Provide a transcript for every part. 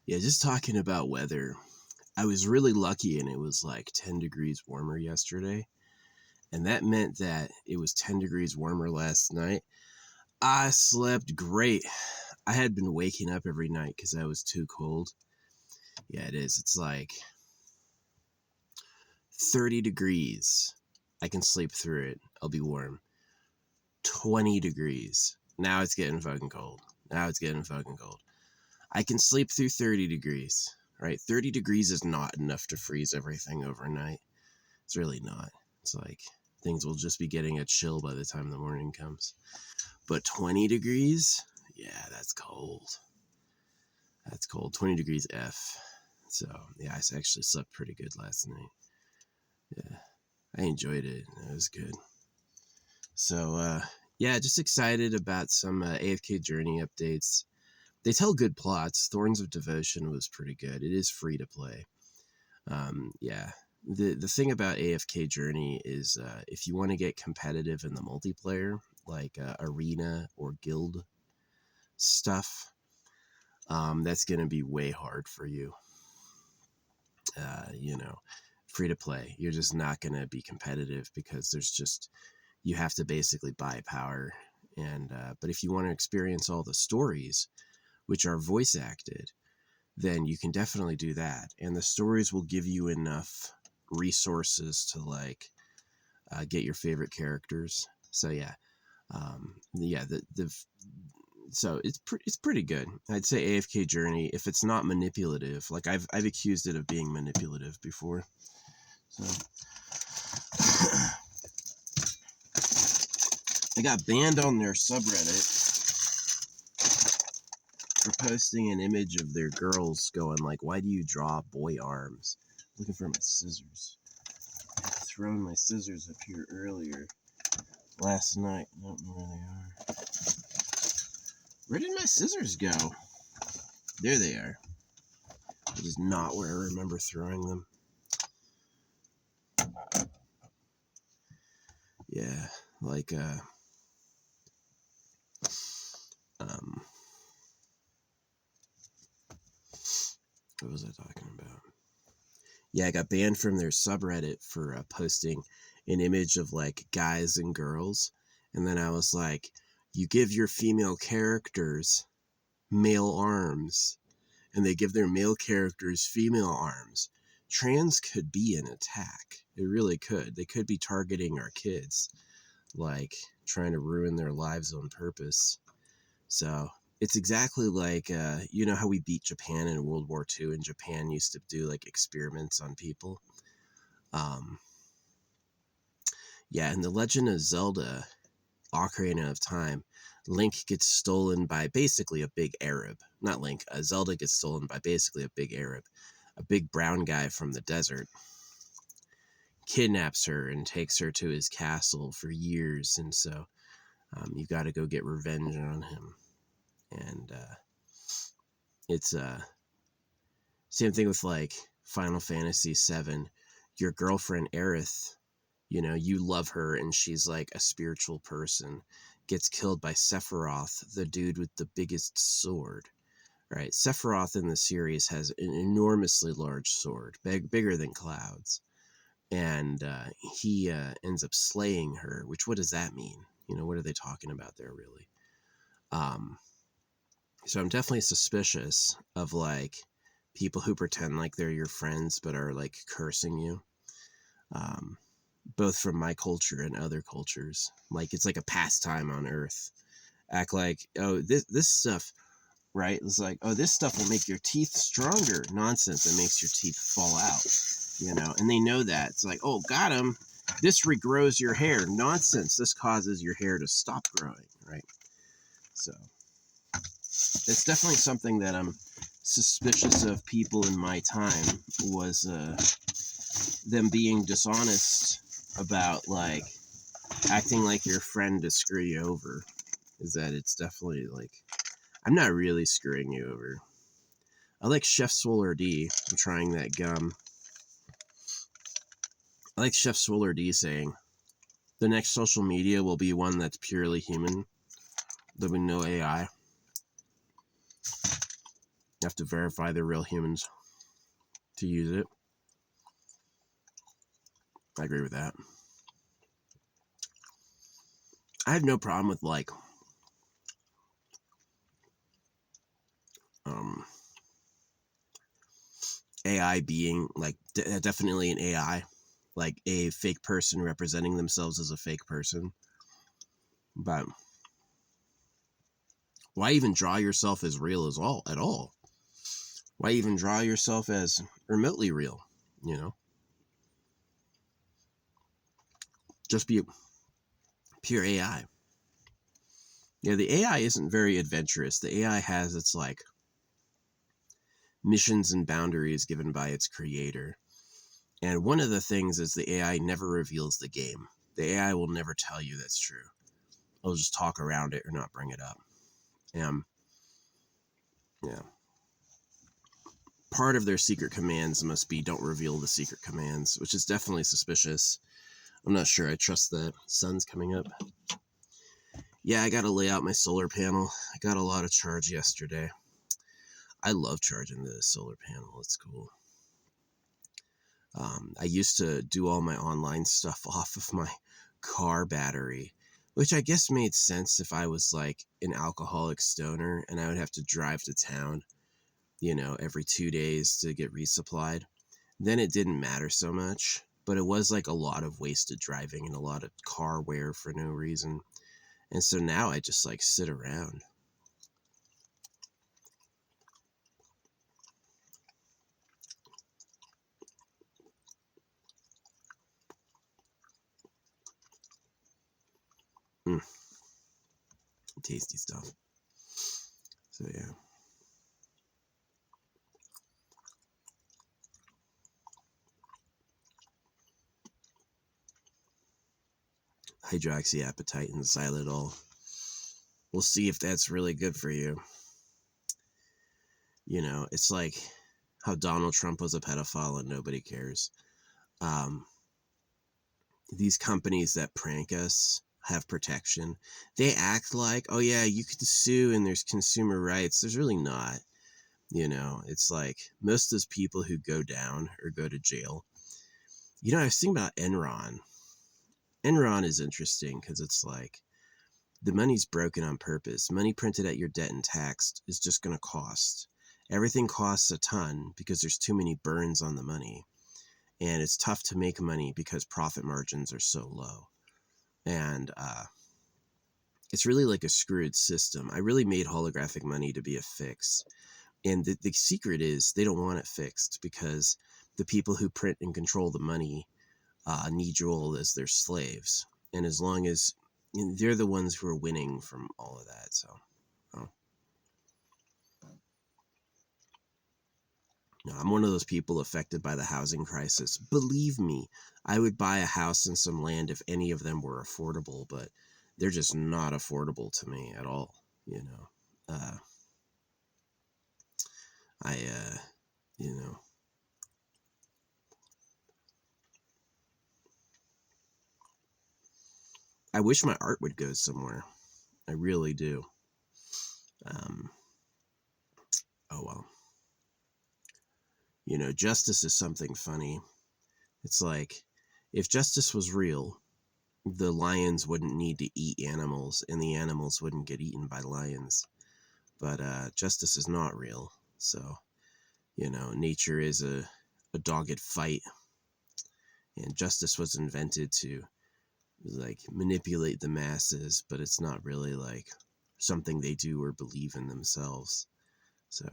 Yeah, just talking about weather. I was really lucky and it was like 10 degrees warmer yesterday. And that meant that it was 10 degrees warmer last night. I slept great. I had been waking up every night because I was too cold. Yeah, it is. It's like 30 degrees. I can sleep through it. I'll be warm. 20 degrees. Now it's getting fucking cold. I can sleep through 30 degrees, right? 30 degrees is not enough to freeze everything overnight. It's really not. It's like things will just be getting a chill by the time the morning comes. But 20 degrees? Yeah, that's cold. 20 degrees F. So, yeah, I actually slept pretty good last night. Yeah, I enjoyed it. It was good. So, yeah, just excited about some AFK Journey updates. They tell good plots. Thorns of Devotion was pretty good. It is free to play. Yeah. The thing about AFK Journey is if you want to get competitive in the multiplayer, like arena or guild stuff, that's going to be way hard for you. Free to play, you're just not going to be competitive because you have to basically buy power. And but if you want to experience all the stories, which are voice acted, then you can definitely do that. And the stories will give you enough resources to get your favorite characters. So yeah, so it's pretty good. I'd say AFK Journey, if it's not manipulative, like I've accused it of being manipulative before. So I got banned on their subreddit for posting an image of their girls going like, "Why do you draw boy arms?" Looking for my scissors. I had thrown my scissors up here earlier last night. I don't know where they are. Where did my scissors go? There they are. It is not where I remember throwing them. Yeah, like what was I talking about? Yeah, I got banned from their subreddit for posting an image of like guys and girls, and then I was like, you give your female characters male arms, and they give their male characters female arms. Trans could be an attack. It really could. They could be targeting our kids, like trying to ruin their lives on purpose. So it's exactly like, you know how we beat Japan in World War II, and Japan used to do like experiments on people? Yeah, in The Legend of Zelda, Ocarina of Time, Link gets stolen by basically a big Arab. Not Link, Zelda gets stolen by basically a big Arab. A big brown guy from the desert kidnaps her and takes her to his castle for years, and so you got to go get revenge on him. And it's same thing with like Final Fantasy VII. Your girlfriend Aerith, you love her and she's like a spiritual person, gets killed by Sephiroth, the dude with the biggest sword. Right? Sephiroth in the series has an enormously large sword, bigger than Cloud's. And he ends up slaying her, which, what does that mean? What are they talking about there, really? So I'm definitely suspicious of like people who pretend like they're your friends but are like cursing you, both from my culture and other cultures. Like it's like a pastime on Earth. Act like, oh, this stuff, right? It's like, oh, this stuff will make your teeth stronger. Nonsense. It makes your teeth fall out, and they know that. It's like, oh, got him. This regrows your hair. Nonsense. This causes your hair to stop growing, right? So it's definitely something that I'm suspicious of people in my time, was them being dishonest about like acting like your friend to screw you over. Is that it's definitely like, I'm not really screwing you over. I like Chef Swoller D. I'm trying that gum. I like Chef Swoller D saying, the next social media will be one that's purely human. There'll be no AI. You have to verify they're real humans to use it. I agree with that. I have no problem with like um AI being like definitely an AI, like a fake person representing themselves as a fake person. But why even draw yourself as real as all at all? Why even draw yourself as remotely real? You know, just be pure AI. Yeah, the AI isn't very adventurous. The AI has its like missions and boundaries given by its creator. And one of the things is the AI never reveals the game. The AI will never tell you that's true. It'll just talk around it or not bring it up. Yeah. Part of their secret commands must be don't reveal the secret commands, which is definitely suspicious. I'm not sure I trust that. Sun's coming up. Yeah, I got to lay out my solar panel. I got a lot of charge yesterday. I love charging the solar panel. It's cool. I used to do all my online stuff off of my car battery, which I guess made sense if I was like an alcoholic stoner and I would have to drive to town, you know, every 2 days to get resupplied. Then it didn't matter so much, but it was like a lot of wasted driving and a lot of car wear for no reason. And so now I just like sit around. Mm, tasty stuff. So yeah. Hydroxyapatite and xylitol. We'll see if that's really good for you. You know, it's like how Donald Trump was a pedophile and nobody cares. Um, these companies that prank us have protection. They act like, oh yeah, you could sue and there's consumer rights. There's really not. You know, it's like most of those people who go down or go to jail. You know, I was thinking about Enron. Enron is interesting because it's like the money's broken on purpose. Money printed at your debt and taxed is just going to cost. Everything costs a ton because there's too many burns on the money. And it's tough to make money because profit margins are so low. And it's really like a screwed system. I really made holographic money to be a fix. And the secret is they don't want it fixed because the people who print and control the money need you all as their slaves. And as long as they're the ones who are winning from all of that. So, oh. No, I'm one of those people affected by the housing crisis. Believe me, I would buy a house and some land if any of them were affordable, but they're just not affordable to me at all. You know, uh, I, you know, I wish my art would go somewhere. I really do. Um, oh well. You know, justice is something funny. It's like if justice was real, the lions wouldn't need to eat animals and the animals wouldn't get eaten by lions. But justice is not real. So, you know, nature is a dogged fight. And justice was invented to like manipulate the masses, but it's not really like something they do or believe in themselves. So,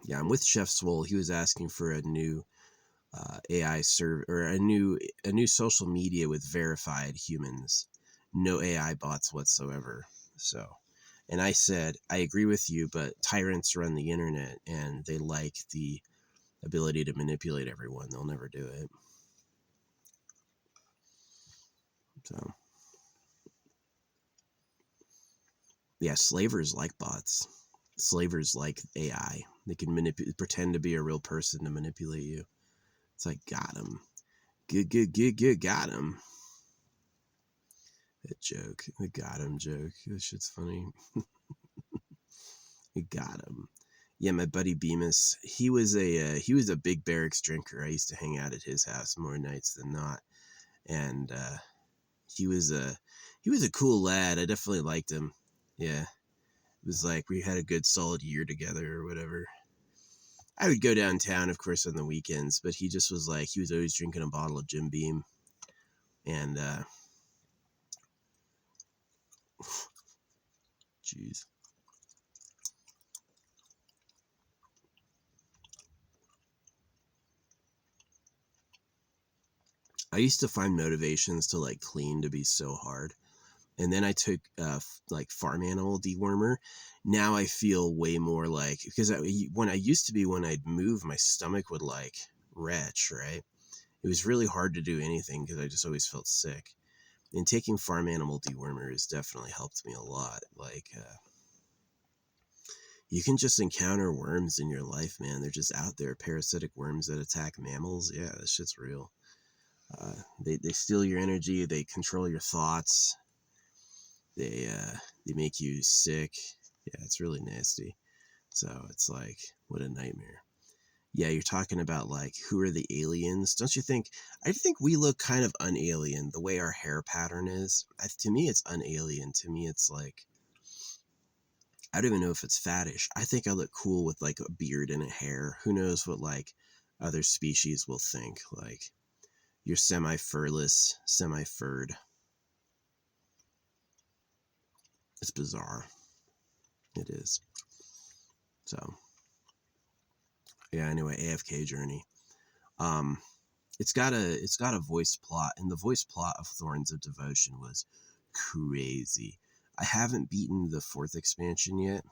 yeah, I'm with Chef Swole. He was asking for a new AI server or a new social media with verified humans, no AI bots whatsoever. So, and I said I agree with you, but tyrants run the internet and they like the ability to manipulate everyone. They'll never do it. So, yeah, slavers like bots. Slavers like AI. They can pretend to be a real person to manipulate you. It's like got him. Good, got him. That joke, the got him joke. That shit's funny. You got him. Yeah, my buddy Bemis, he was a big barracks drinker. I used to hang out at his house more nights than not, and he was a he was a cool lad. I definitely liked him. Yeah, it was like we had a good solid year together or whatever. I would go downtown, of course, on the weekends, but he just was like he was always drinking a bottle of Jim Beam, and jeez. I used to find motivations to like clean to be so hard. And then I took like farm animal dewormer. Now I feel way more like because when I used to be when I'd move, my stomach would like retch, right? It was really hard to do anything because I just always felt sick. And taking farm animal dewormer has definitely helped me a lot. Like you can just encounter worms in your life, man. They're just out there, parasitic worms that attack mammals. Yeah, that shit's real. They steal your energy. They control your thoughts. They make you sick. Yeah, it's really nasty. So it's like what a nightmare. Yeah, you're talking about like who are the aliens? Don't you think? I think we look kind of unalien the way our hair pattern is. To me, it's unalien. To me, it's like I don't even know if it's faddish. I think I look cool with like a beard and a hair. Who knows what like other species will think? Like you're semi-furless, semi-furred. It's bizarre. It is. So yeah. Anyway, AFK Journey. Um, it's got a voice plot, and the voice plot of Thorns of Devotion was crazy. I haven't beaten the 4th expansion yet,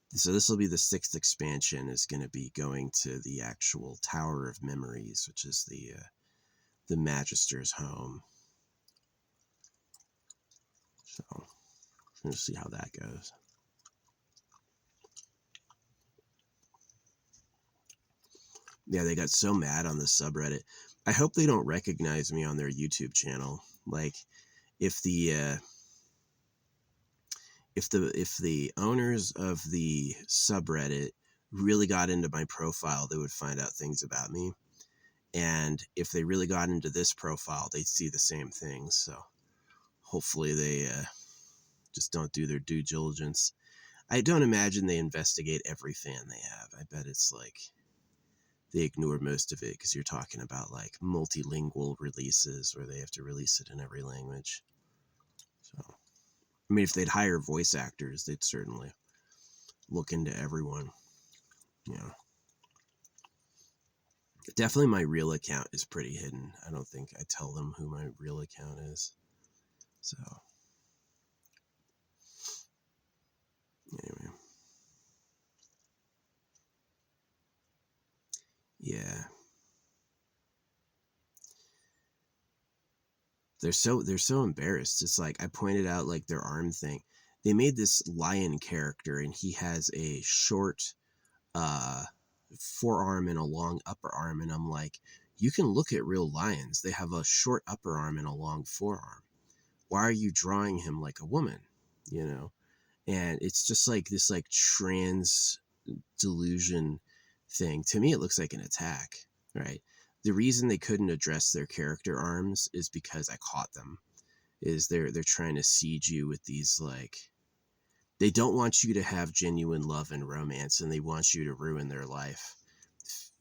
so this will be the 6th expansion. Is going to be going to the actual Tower of Memories, which is the Magister's home. So we'll see how that goes. Yeah, they got so mad on the subreddit. I hope they don't recognize me on their YouTube channel. Like, if the if the owners of the subreddit really got into my profile, they would find out things about me. And if they really got into this profile, they'd see the same things. So hopefully they just don't do their due diligence. I don't imagine they investigate every fan they have. I bet it's like they ignore most of it because you're talking about like multilingual releases where they have to release it in every language. So, I mean, if they'd hire voice actors, they'd certainly look into everyone. You know, definitely my real account is pretty hidden. I don't think I tell them who my real account is. So, anyway. Yeah. They're so embarrassed. It's like I pointed out like their arm thing. They made this lion character and he has a short uh forearm and a long upper arm, and I'm like, you can look at real lions. They have a short upper arm and a long forearm. Why are you drawing him like a woman? You know? And it's just like this like trans delusion thing. To me it looks like an attack, right? The reason they couldn't address their character arms is because I caught them. Is they're trying to siege you with these like they don't want you to have genuine love and romance, and they want you to ruin their life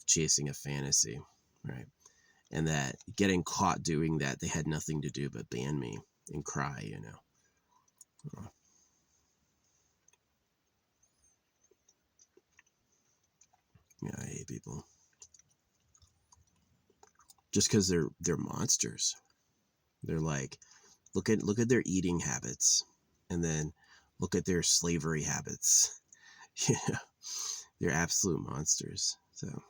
chasing a fantasy, right? And that getting caught doing that, they had nothing to do but ban me and cry, you know. Yeah, I hate people just because they're monsters. They're like, look at their eating habits, and then look at their slavery habits. Yeah, they're absolute monsters. So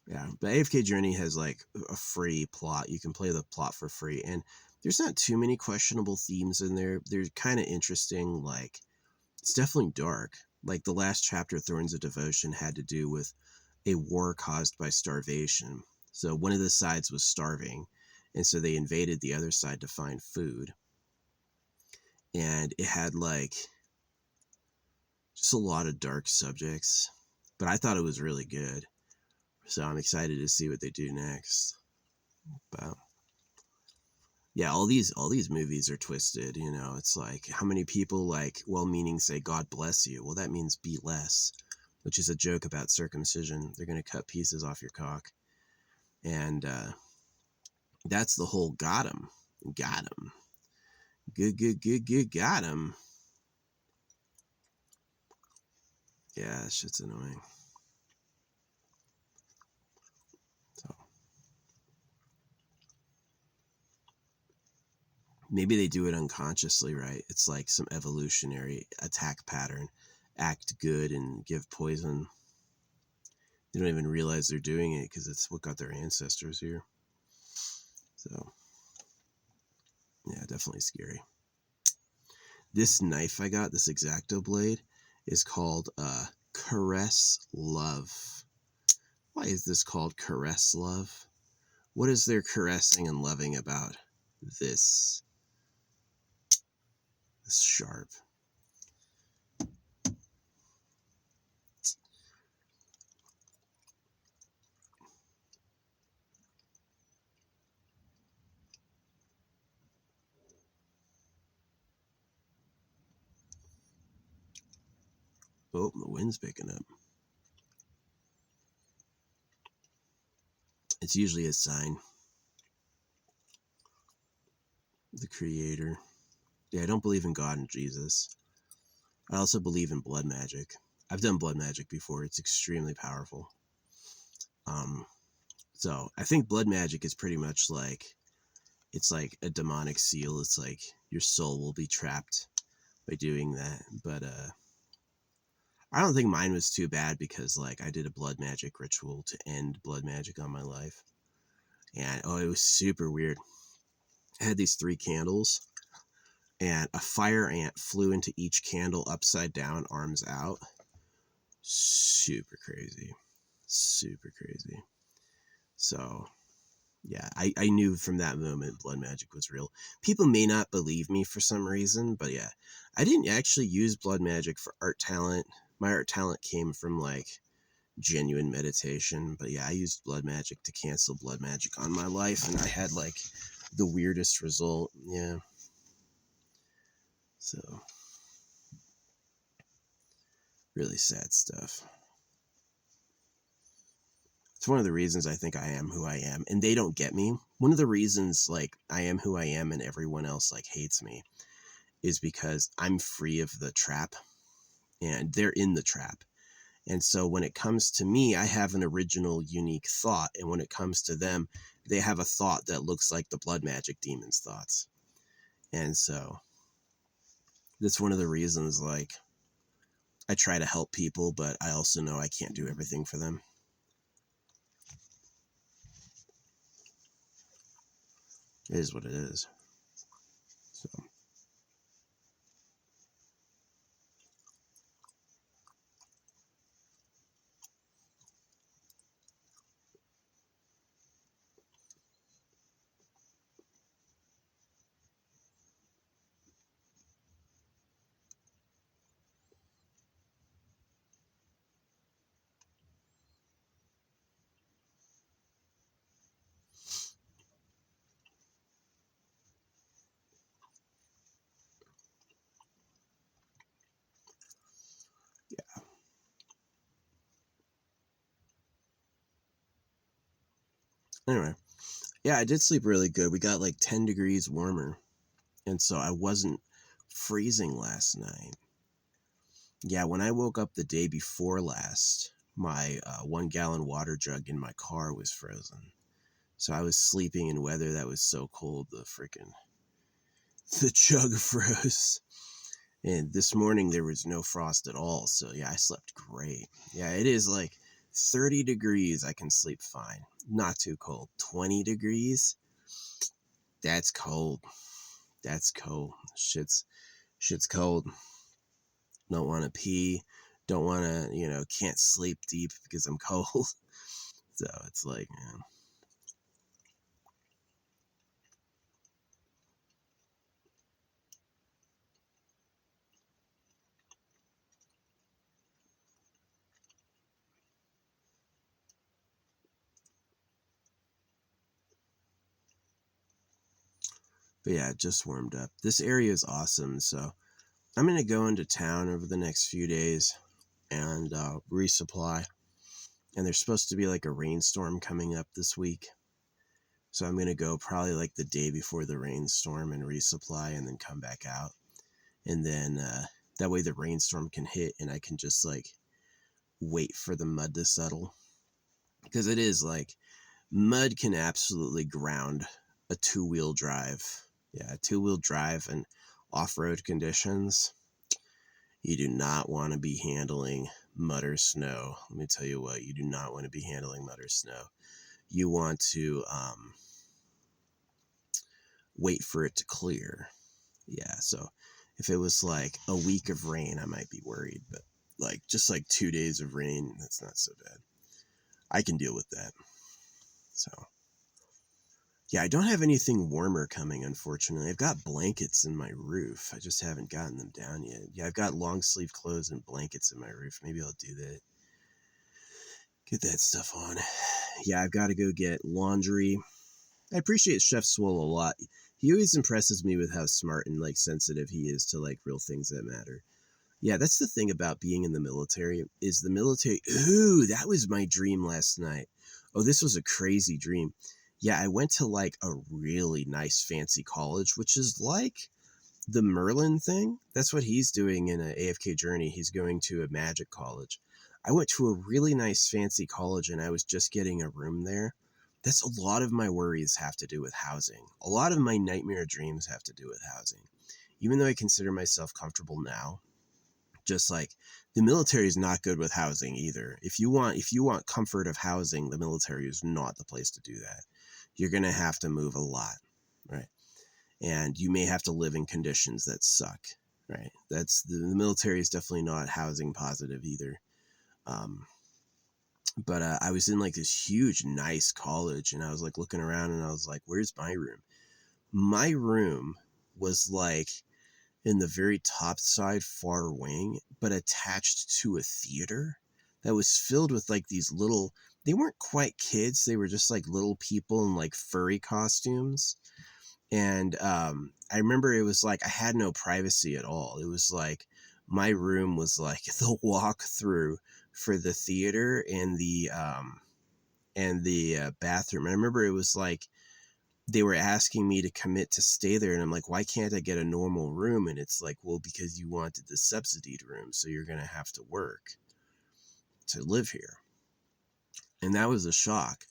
yeah, but AFK Journey has like a free plot. You can play the plot for free, and there's not too many questionable themes in there. They're kind of interesting. Like it's definitely dark. Like the last chapter, Thorns of Devotion, had to do with a war caused by starvation. So one of the sides was starving, and so they invaded the other side to find food. And it had like a lot of dark subjects, but I thought it was really good. So I'm excited to see what they do next. But yeah, all these movies are twisted, you know. It's like, how many people, like, well-meaning say God bless you? Well, that means be less, which is a joke about circumcision. They're going to cut pieces off your cock. And that's the whole got him. Got him. Good, got him. Yeah, that shit's annoying. So maybe they do it unconsciously, right? It's like some evolutionary attack pattern. Act good and give poison. They don't even realize they're doing it because it's what got their ancestors here. So, yeah, definitely scary. This knife I got, this X-Acto blade, is called Caress Love. Why is this called Caress Love? What is there caressing and loving about this sharp? Oh, the wind's picking up. It's usually a sign. The creator. Yeah, I don't believe in God and Jesus. I also believe in blood magic. I've done blood magic before. It's extremely powerful. So I think blood magic is pretty much like, it's like a demonic seal. It's like your soul will be trapped by doing that. But I don't think mine was too bad because, like, I did a blood magic ritual to end blood magic on my life. And oh, it was super weird. I had these 3 candles, and a fire ant flew into each candle upside down, arms out. Super crazy. Super crazy. So, yeah, I knew from that moment blood magic was real. People may not believe me for some reason, but yeah, I didn't actually use blood magic for art talent. My art talent came from, like, genuine meditation. But yeah, I used blood magic to cancel blood magic on my life, and I had, like, the weirdest result. Yeah. So, really sad stuff. It's one of the reasons I think I am who I am, and they don't get me. One of the reasons, like, I am who I am and everyone else, like, hates me is because I'm free of the trap, and they're in the trap. And so when it comes to me, I have an original, unique thought. And when it comes to them, they have a thought that looks like the blood magic demon's thoughts. And so that's one of the reasons, like, I try to help people, but I also know I can't do everything for them. It is what it is. So. Yeah. Anyway, yeah, I did sleep really good. We got like 10 degrees warmer, and so I wasn't freezing last night. Yeah, when I woke up the day before last, my 1 gallon water jug in my car was frozen. So I was sleeping in weather that was so cold, the jug froze. And this morning there was no frost at all. So yeah, I slept great. Yeah, it is like 30 degrees. I can sleep fine. Not too cold. 20 degrees. That's cold. That's cold. Shit's cold. Don't want to pee. Don't want to, can't sleep deep because I'm cold. So it's like, man. But yeah, it just warmed up. This area is awesome. So I'm going to go into town over the next few days and resupply. And there's supposed to be like a rainstorm coming up this week. So I'm going to go probably like the day before the rainstorm and resupply and then come back out. And then that way the rainstorm can hit and I can just like wait for the mud to settle. Because it is like mud can absolutely ground a two-wheel drive. Yeah, a two-wheel drive and off-road conditions. You do not want to be handling mud or snow. Let me tell you what, you do not want to be handling mud or snow. You want to wait for it to clear. Yeah, so if it was like a week of rain, I might be worried, but like just like 2 days of rain, that's not so bad. I can deal with that. So yeah, I don't have anything warmer coming, unfortunately. I've got blankets in my roof. I just haven't gotten them down yet. Yeah, I've got long sleeve clothes and blankets in my roof. Maybe I'll do that. Get that stuff on. Yeah, I've got to go get laundry. I appreciate Chef Swole a lot. He always impresses me with how smart and like sensitive he is to like real things that matter. Yeah, that's the thing about being in the military is the military. Ooh, that was my dream last night. Oh, this was a crazy dream. Yeah, I went to like a really nice fancy college, which is like the Merlin thing. That's what he's doing in a AFK Journey. He's going to a magic college. I went to a really nice fancy college and I was just getting a room there. That's a lot of my worries have to do with housing. A lot of my nightmare dreams have to do with housing. Even though I consider myself comfortable now, just like the military is not good with housing either. If you want comfort of housing, the military is not the place to do that. You're going to have to move a lot, right? And you may have to live in conditions that suck, right? That's the military is definitely not housing positive either. But I was in like this huge, nice college and I was like looking around and I was like, where's my room? My room was like in the very top side far wing, but attached to a theater that was filled with like these little, they weren't quite kids. They were just like little people in like furry costumes. And I remember it was like I had no privacy at all. It was like my room was like the walk through for the theater and the bathroom. And I remember it was like they were asking me to commit to stay there, and I'm like, why can't I get a normal room? And it's like, well, because you wanted the subsidied room, so you're gonna have to work to live here. And that was a shock.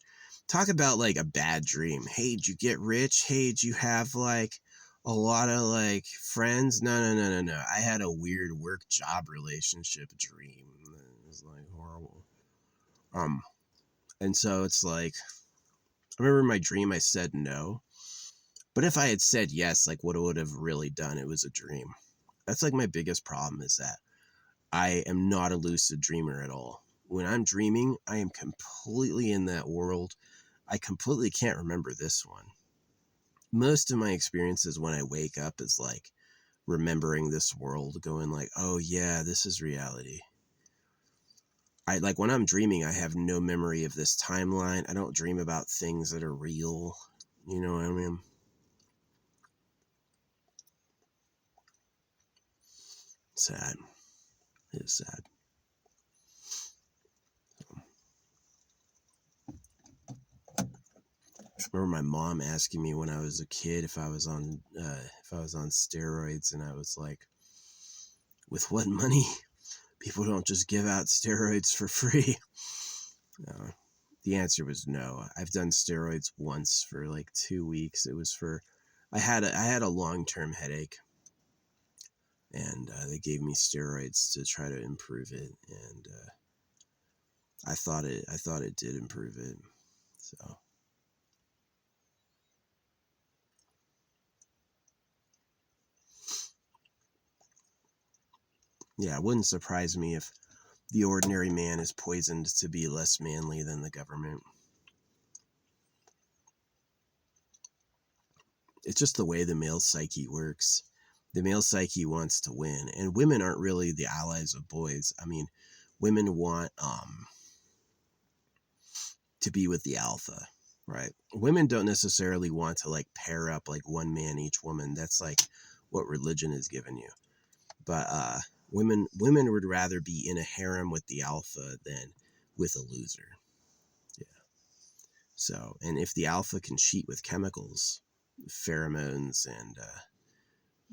Talk about like a bad dream. Hey, did you get rich? Hey, did you have like a lot of like friends? No. I had a weird work job relationship dream. It was like horrible. And so it's like, I remember in my dream I said no. But if I had said yes, like what I would have really done, it was a dream. That's like my biggest problem is that I am not a lucid dreamer at all. When I'm dreaming, I am completely in that world. I completely can't remember this one. Most of my experiences when I wake up is like remembering this world, going like, oh yeah, this is reality. I like when I'm dreaming, I have no memory of this timeline. I don't dream about things that are real. You know what I mean? Sad. It is sad. I remember my mom asking me when I was a kid if I was on steroids, and I was like, with what money? People don't just give out steroids for free. The answer was no. I've done steroids once for like 2 weeks. It was for I had a long-term headache, and they gave me steroids to try to improve it, and I thought it did improve it. So yeah, it wouldn't surprise me if the ordinary man is poisoned to be less manly than the government. It's just the way the male psyche works. The male psyche wants to win, and women aren't really the allies of boys. I mean, women want to be with the alpha. right? Women don't necessarily want to like pair up like one man, each woman. That's like what religion has given you. But women would rather be in a harem with the alpha than with a loser. Yeah. So, and if the alpha can cheat with chemicals, pheromones, and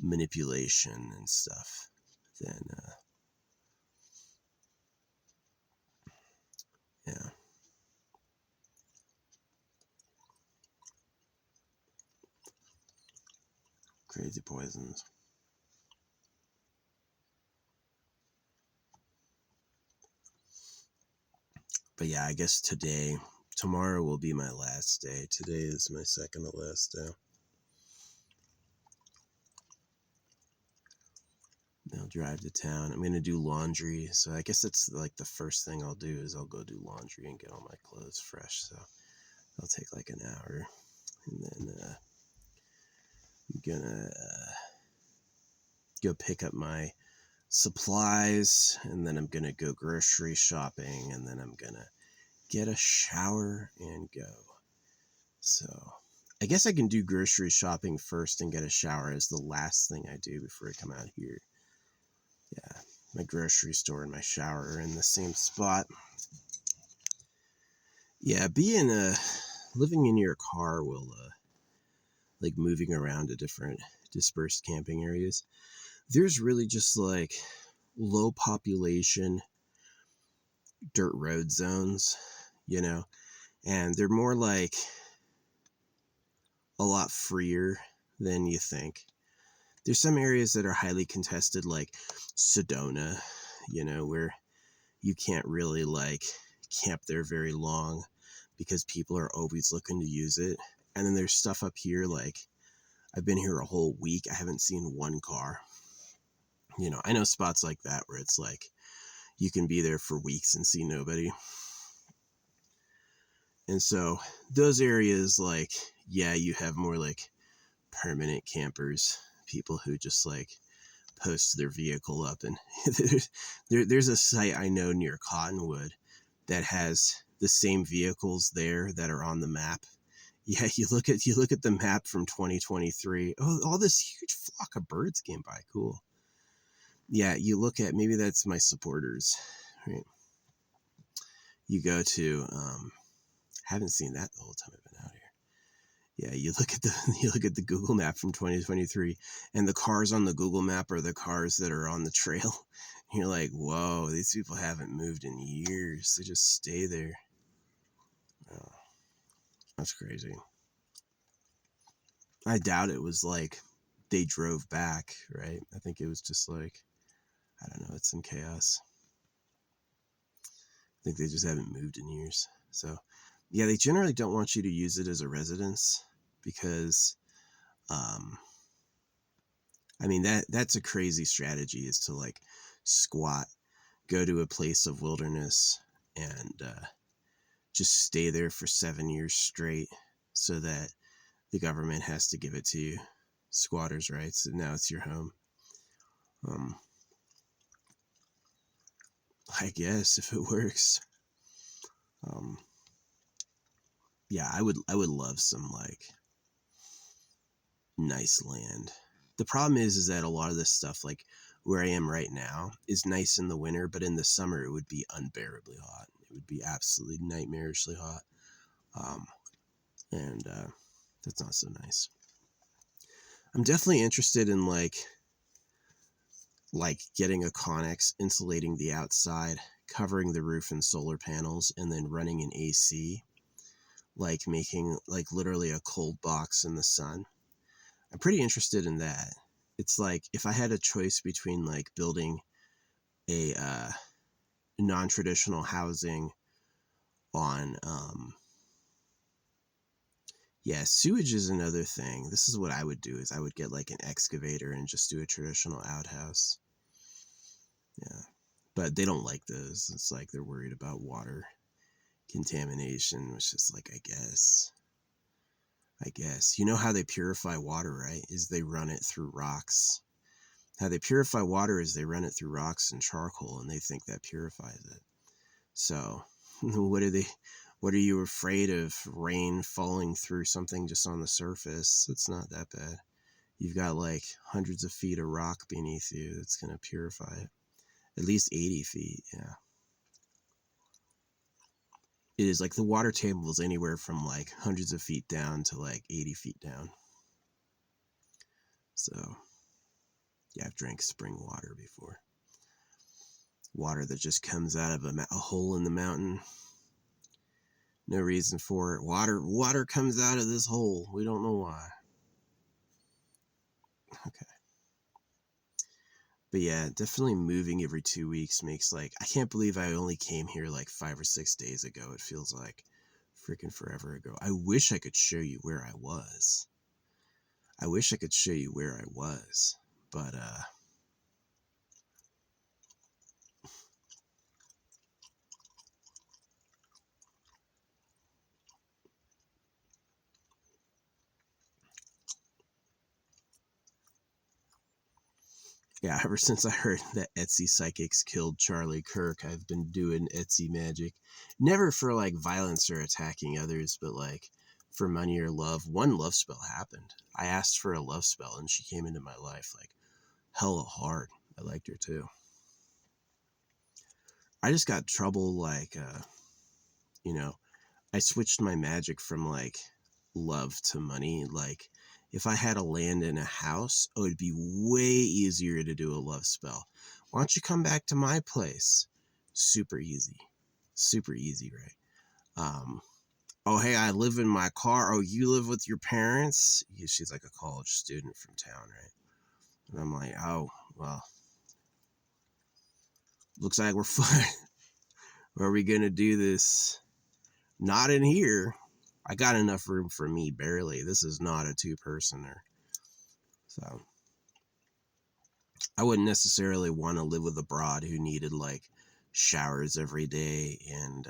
manipulation and stuff, then yeah, crazy poisons. But yeah, I guess tomorrow will be my last day. Today is my second to last day. I'll drive to town. I'm gonna do laundry, so I guess that's like the first thing I'll do is I'll go do laundry and get all my clothes fresh. So I'll take like an hour, and then I'm gonna go pick up my supplies, and then I'm gonna go grocery shopping, and then I'm gonna get a shower and go. So I guess I can do grocery shopping first and get a shower as the last thing I do before I come out here. Yeah, my grocery store and my shower are in the same spot. Yeah, living in your car will like moving around to different dispersed camping areas. There's really just like low population dirt road zones, you know, and they're more like a lot freer than you think. There's some areas that are highly contested, like Sedona, where you can't really like camp there very long because people are always looking to use it. And then there's stuff up here, like I've been here a whole week. I haven't seen one car. I know spots like that where it's like you can be there for weeks and see nobody. And so those areas, like, yeah, you have more like permanent campers, people who just like post their vehicle up. And there's a site I know near Cottonwood that has the same vehicles there that are on the map. Yeah, you look at the map from 2023. Oh, all this huge flock of birds came by. Cool. Yeah, you look at, maybe that's my supporters, right? You go to haven't seen that the whole time I've been out here. Yeah, you look at the Google map from 2023, and the cars on the Google map are the cars that are on the trail. You're like, whoa, these people haven't moved in years. They just stay there. Oh, that's crazy. I doubt it was like they drove back, right? I think it was just like, I don't know, it's some chaos. I think they just haven't moved in years. So, yeah, they generally don't want you to use it as a residence because, I mean, that's a crazy strategy, is to like squat, go to a place of wilderness, and just stay there for 7 years straight so that the government has to give it to you. Squatters' rights, and now it's your home. Um, I guess if it works. Um, yeah, I would love some like nice land. The problem is that a lot of this stuff, like where I am right now, is nice in the winter, but in the summer it would be unbearably hot. It would be absolutely nightmarishly hot. Um, and that's not so nice. I'm definitely interested in like getting a Connex, insulating the outside, covering the roof in solar panels, and then running an AC, like making like literally a cold box in the sun. I'm pretty interested in that. It's like if I had a choice between like building a non-traditional housing on yeah, sewage is another thing. This is what I would do, is I would get like an excavator and just do a traditional outhouse. Yeah. But they don't like those. It's like they're worried about water contamination, which is like, I guess. You know how they purify water, right? Is they run it through rocks. How they purify water is they run it through rocks and charcoal, and they think that purifies it. So, what do they What are you afraid of? Rain falling through something just on the surface? It's not that bad. You've got like hundreds of feet of rock beneath you that's going to purify it. At least 80 feet, yeah. It is like the water table is anywhere from like hundreds of feet down to like 80 feet down. So, yeah, I've drank spring water before. Water that just comes out of a hole in the mountain. No reason for it. Water comes out of this hole. We don't know why. Okay. But yeah, definitely moving every 2 weeks makes like, I can't believe I only came here like 5 or 6 days ago. It feels like freaking forever ago. I wish I could show you where I was. But yeah, ever since I heard that Etsy psychics killed Charlie Kirk, I've been doing Etsy magic. Never for like violence or attacking others, but like for money or love. One love spell happened. I asked for a love spell and she came into my life like hella hard. I liked her too. I just got trouble like, you know, I switched my magic from like love to money. Like if I had a land and a house, it would be way easier to do a love spell. Why don't you come back to my place? Super easy, right? Oh, hey, I live in my car. Oh, you live with your parents? Yeah, she's like a college student from town, right? And I'm like, oh, well, looks like we're fine. Are we gonna do this? Not in here. I got enough room for me, barely. This is not a two-personer. So I wouldn't necessarily want to live with a broad who needed like showers every day. And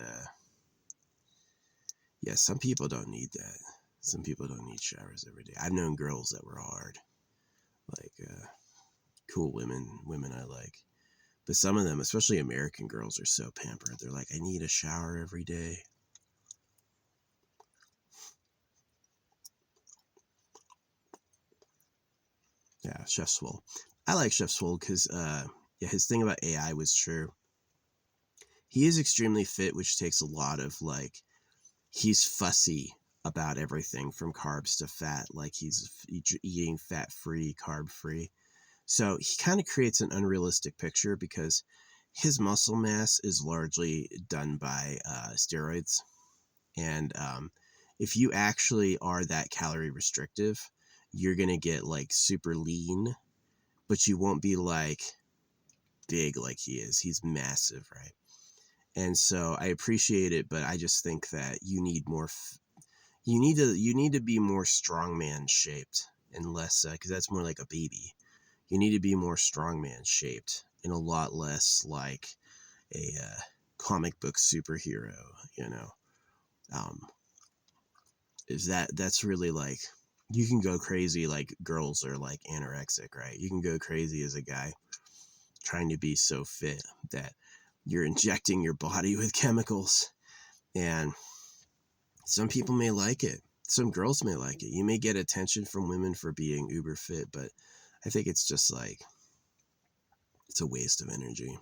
yeah, some people don't need that. Some people don't need showers every day. I've known girls that were hard, like cool women I like. But some of them, especially American girls, are so pampered. They're like, I need a shower every day. Yeah, Chef Swole. I like Chef Swole because yeah, his thing about AI was true. He is extremely fit, which takes a lot of like, he's fussy about everything from carbs to fat. Like he's eating fat free, carb free. So he kind of creates an unrealistic picture because his muscle mass is largely done by steroids. And if you actually are that calorie restrictive, you're going to get like super lean, but you won't be like big like he is. He's massive, right? And so I appreciate it, but I just think that you need more. You need to be more strongman shaped and less because that's more like a baby. You need to be more strongman shaped and a lot less like a comic book superhero. You know, um, is that's really like you can go crazy like girls are like anorexic, right? You can go crazy as a guy trying to be so fit that you're injecting your body with chemicals, and some people may like it. Some girls may like it. You may get attention from women for being uber fit, but I think it's just like, it's a waste of energy.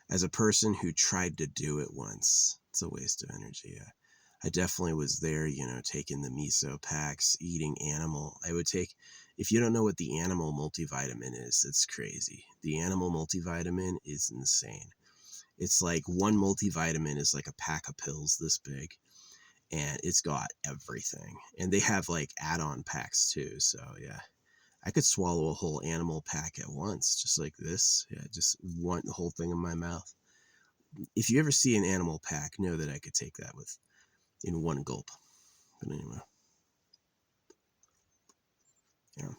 As a person who tried to do it once, it's a waste of energy. I definitely was there, you know, taking the miso packs, eating animal. I would take, if you don't know what the animal multivitamin is, it's crazy. The animal multivitamin is insane. It's like one multivitamin is like a pack of pills this big, and it's got everything. And they have like add-on packs too. So yeah, I could swallow a whole animal pack at once, just like this. Yeah, just want the whole thing in my mouth. If you ever see an animal pack, know that I could take that with in one gulp. But anyway, yeah.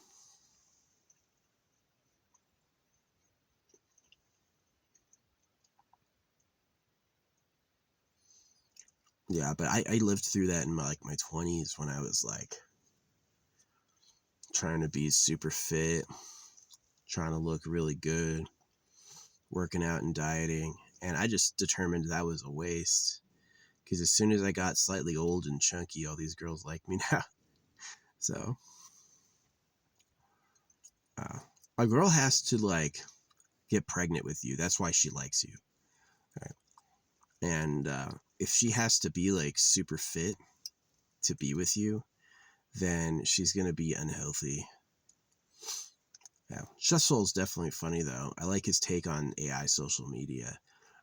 Yeah, but I lived through that in my, like my 20s when I was like trying to be super fit, trying to look really good, working out and dieting, and I just determined that was a waste. Because as soon as I got slightly old and chunky, all these girls like me now. So, a girl has to like get pregnant with you. That's why she likes you. Right? And if she has to be like super fit to be with you, then she's going to be unhealthy. Yeah. Chefsoul's definitely funny though. I like his take on AI social media.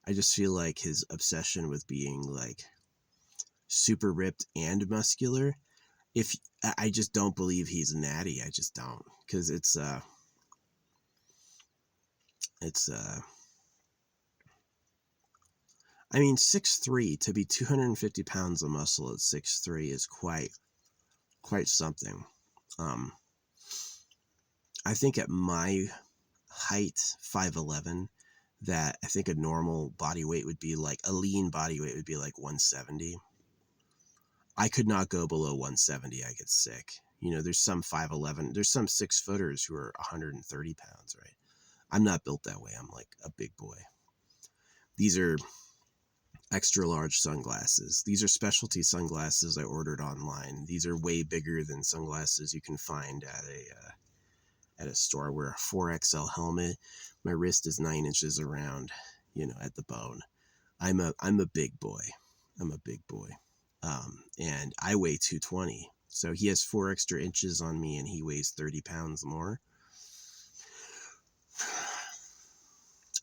I just feel like his obsession with being like super ripped and muscular. If I just don't believe he's natty, I just don't, because it's I mean 6'3" to be 250 pounds of muscle at 6'3" is quite something. I think at my height, 5'11", that I think a normal body weight would be like, a lean body weight would be like 170. I could not go below 170. I get sick. You know, there's some 5'11", there's some 6-footers who are 130 pounds, right? I'm not built that way. I'm like a big boy. These are extra large sunglasses. These are specialty sunglasses I ordered online. These are way bigger than sunglasses you can find at a store. I wear a 4XL helmet. My wrist is 9 inches around, you know, at the bone. I'm a big boy. I'm a big boy. And I weigh 220. So he has 4 extra inches on me and he weighs 30 pounds more.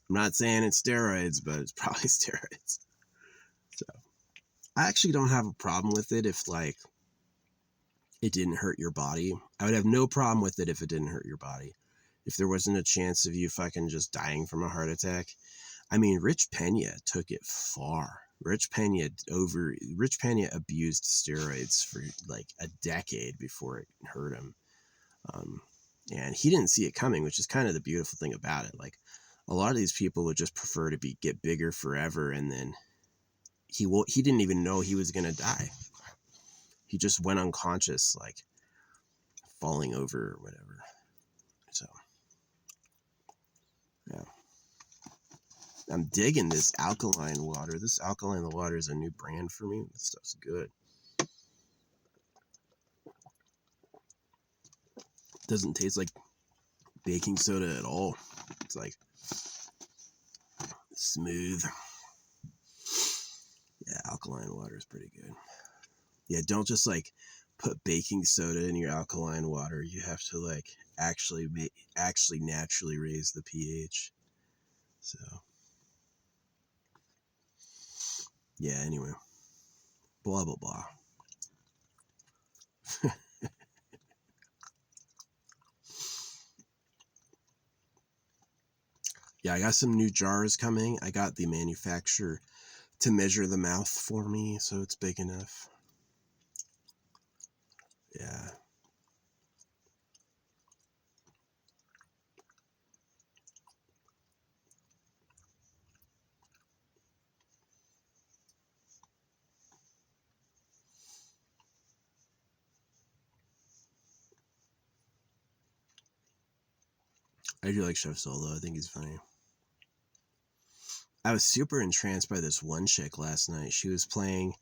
I'm not saying it's steroids, but it's probably steroids. So I actually don't have a problem with it if like it didn't hurt your body. I would have no problem with it if it didn't hurt your body. If there wasn't a chance of you fucking just dying from a heart attack. I mean, Rich Pena took it far. Rich Pena abused steroids for like a decade before it hurt him. And he didn't see it coming, which is kind of the beautiful thing about it. Like a lot of these people would just prefer to get bigger forever. And then he didn't even know he was going to die. He just went unconscious, like falling over or whatever. So, yeah. I'm digging this alkaline water. This alkaline water is a new brand for me. This stuff's good. Doesn't taste like baking soda at all. It's like smooth. Yeah, alkaline water is pretty good. Yeah, don't just like put baking soda in your alkaline water. You have to like actually naturally raise the pH. So yeah, anyway. Blah blah blah. Yeah, I got some new jars coming. I got the manufacturer to measure the mouth for me, so it's big enough. Yeah. I do like Chef Soul though. I think he's funny. I was super entranced by this one chick last night. She was playing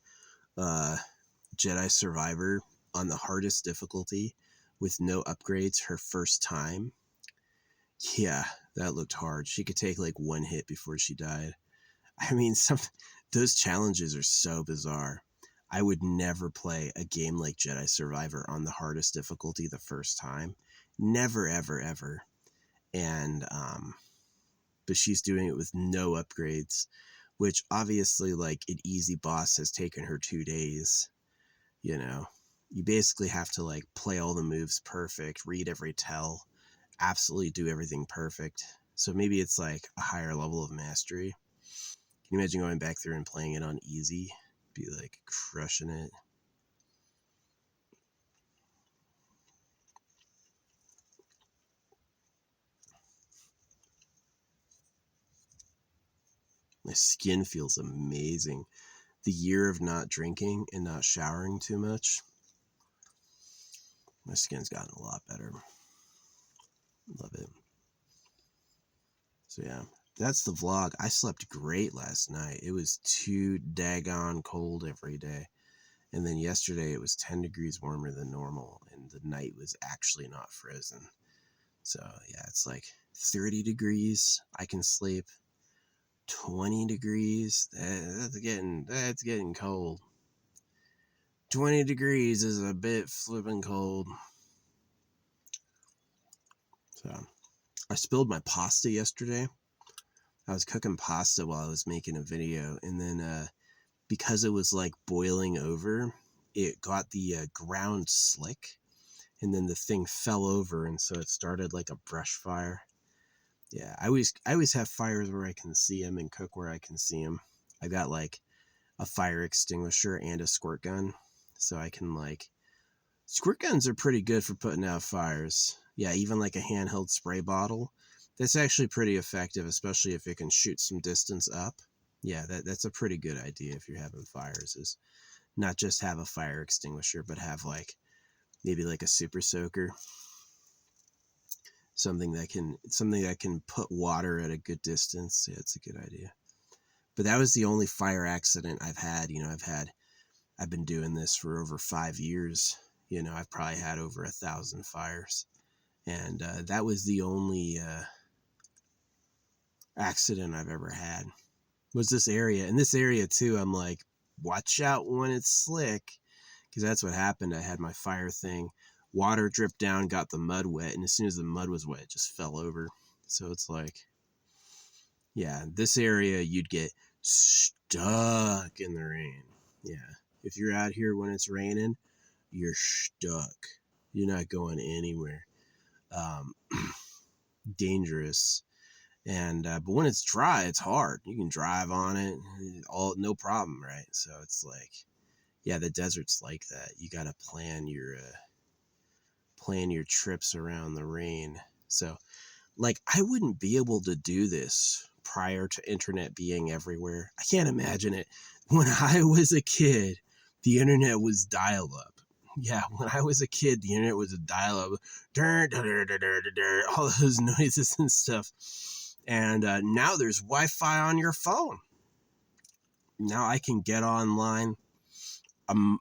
Jedi Survivor on the hardest difficulty with no upgrades her first time. Yeah, that looked hard. She could take like one hit before she died. I mean, those challenges are so bizarre. I would never play a game like Jedi Survivor on the hardest difficulty the first time. Never, ever, ever. And but she's doing it with no upgrades, which obviously like an easy boss has taken her 2 days. You know, you basically have to like play all the moves perfect, read every tell, absolutely do everything perfect. So maybe it's like a higher level of mastery. Can you imagine going back through and playing it on easy? Be like crushing it. My skin feels amazing. The year of not drinking and not showering too much, my skin's gotten a lot better. Love it. So yeah, that's the vlog. I slept great last night. It was too daggone cold every day. And then yesterday it was 10 degrees warmer than normal, and the night was actually not frozen. So yeah, it's like 30 degrees, I can sleep. 20 degrees, that's getting cold. 20 degrees is a bit flipping cold. So I spilled my pasta yesterday. I was cooking pasta while I was making a video, and then because it was like boiling over, it got the ground slick, and then the thing fell over, and so it started like a brush fire. Yeah, I always have fires where I can see them and cook where I can see them. I got like a fire extinguisher and a squirt gun, so I can like, squirt guns are pretty good for putting out fires. Yeah, even like a handheld spray bottle, that's actually pretty effective, especially if it can shoot some distance up. Yeah, that's a pretty good idea if you're having fires, is not just have a fire extinguisher, but have like maybe like a super soaker, something that can put water at a good distance. Yeah, it's a good idea. But that was the only fire accident I've had. I've been doing this for over 5 years. I've probably had over 1,000 fires, and that was the only accident I've ever had, was this area. In this area too, I'm like, watch out when it's slick, because that's what happened. I had my fire thing, water dripped down, got the mud wet, and as soon as the mud was wet, it just fell over. So it's like, yeah, this area, you'd get stuck in the rain. Yeah, if you're out here when it's raining, you're stuck. You're not going anywhere. Dangerous. And but when it's dry, it's hard. You can drive on it, all no problem, right? So it's like, yeah, the desert's like that. You got to plan your trips around the rain. So like, I wouldn't be able to do this prior to internet being everywhere. I can't imagine it. When I was a kid, the internet was dial up. Yeah, when I was a kid, the internet was a dial up. All those noises and stuff. And now there's Wi-Fi on your phone. Now I can get online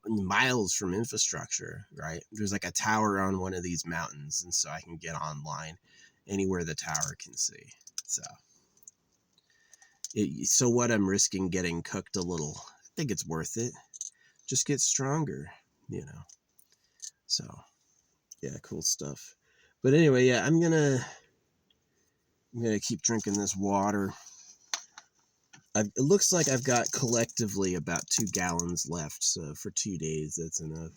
miles from infrastructure, right? There's like a tower on one of these mountains, and so I can get online anywhere the tower can see. So what, I'm risking getting cooked a little. I think it's worth it. Just get stronger, So yeah, cool stuff. But anyway, yeah, I'm gonna keep drinking this water. It looks like I've got collectively about 2 gallons left, so for 2 days, that's enough.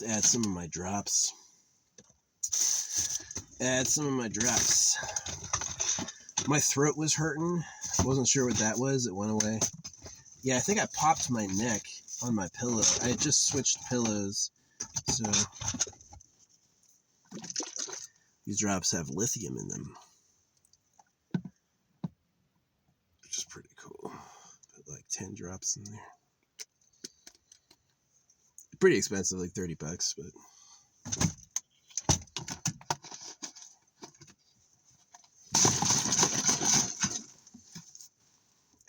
Let's add some of my drops. My throat was hurting. Wasn't sure what that was. It went away. Yeah, I think I popped my neck on my pillow. I had just switched pillows, so these drops have lithium in them, which is pretty cool. Put like 10 drops in there. Pretty expensive, like $30, but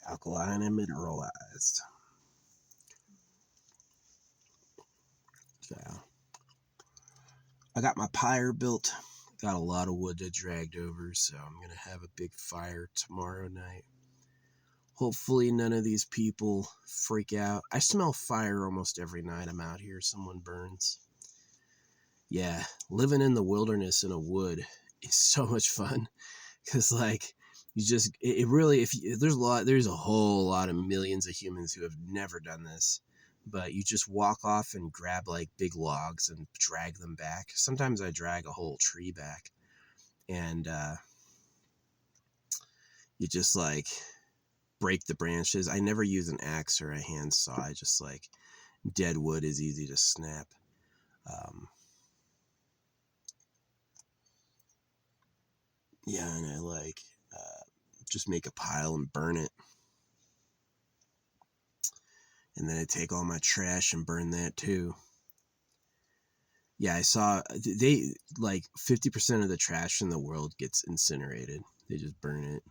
alkaline and mineralized. So I got my pyre built. Got a lot of wood that dragged over, so I'm gonna have a big fire tomorrow night. Hopefully none of these people freak out. I smell fire almost every night I'm out here. Someone burns. Yeah, living in the wilderness in a wood is so much fun, because like, you just, it really, there's a whole lot of millions of humans who have never done this, but you just walk off and grab like big logs and drag them back. Sometimes I drag a whole tree back, and you just like break the branches. I never use an axe or a handsaw. I just like, dead wood is easy to snap. Yeah, and I like just make a pile and burn it. And then I take all my trash and burn that too. Yeah, I saw they like 50% of the trash in the world gets incinerated. They just burn it.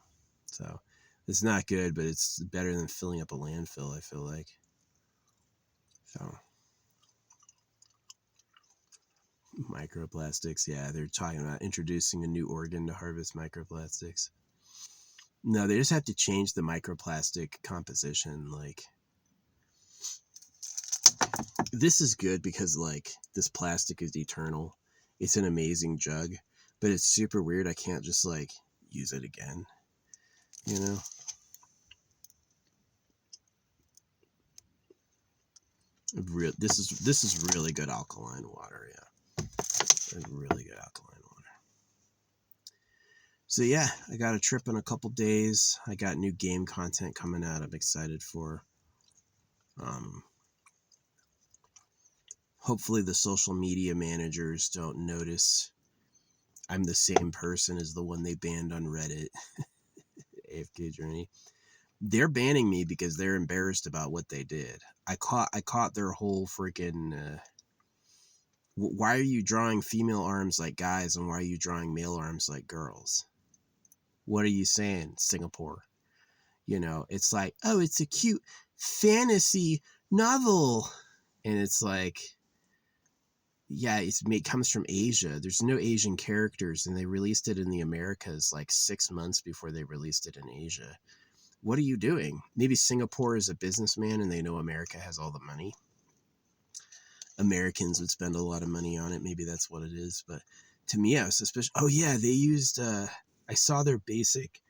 So it's not good, but it's better than filling up a landfill, I feel like. So microplastics, yeah, they're talking about introducing a new organ to harvest microplastics. No, they just have to change the microplastic composition. Like, this is good because, like, this plastic is eternal. It's an amazing jug, but it's super weird. I can't just, like, use it again, you know? This is really good alkaline water, yeah. Really good alkaline water. So yeah, I got a trip in a couple days. I got new game content coming out. I'm excited for. Hopefully the social media managers don't notice I'm the same person as the one they banned on Reddit. AFK Journey. They're banning me because they're embarrassed about what they did. I caught their whole freaking. Why are you drawing female arms like guys, and why are you drawing male arms like girls? What are you saying, Singapore? You know, it's like, oh, it's a cute fantasy novel, and it's like, yeah, it comes from Asia. There's no Asian characters, and they released it in the Americas like 6 months before they released it in Asia. What are you doing? Maybe Singapore is a businessman and they know America has all the money. Americans would spend a lot of money on it. Maybe that's what it is. But to me, I was suspicious. Oh, yeah, they used, I saw their basic,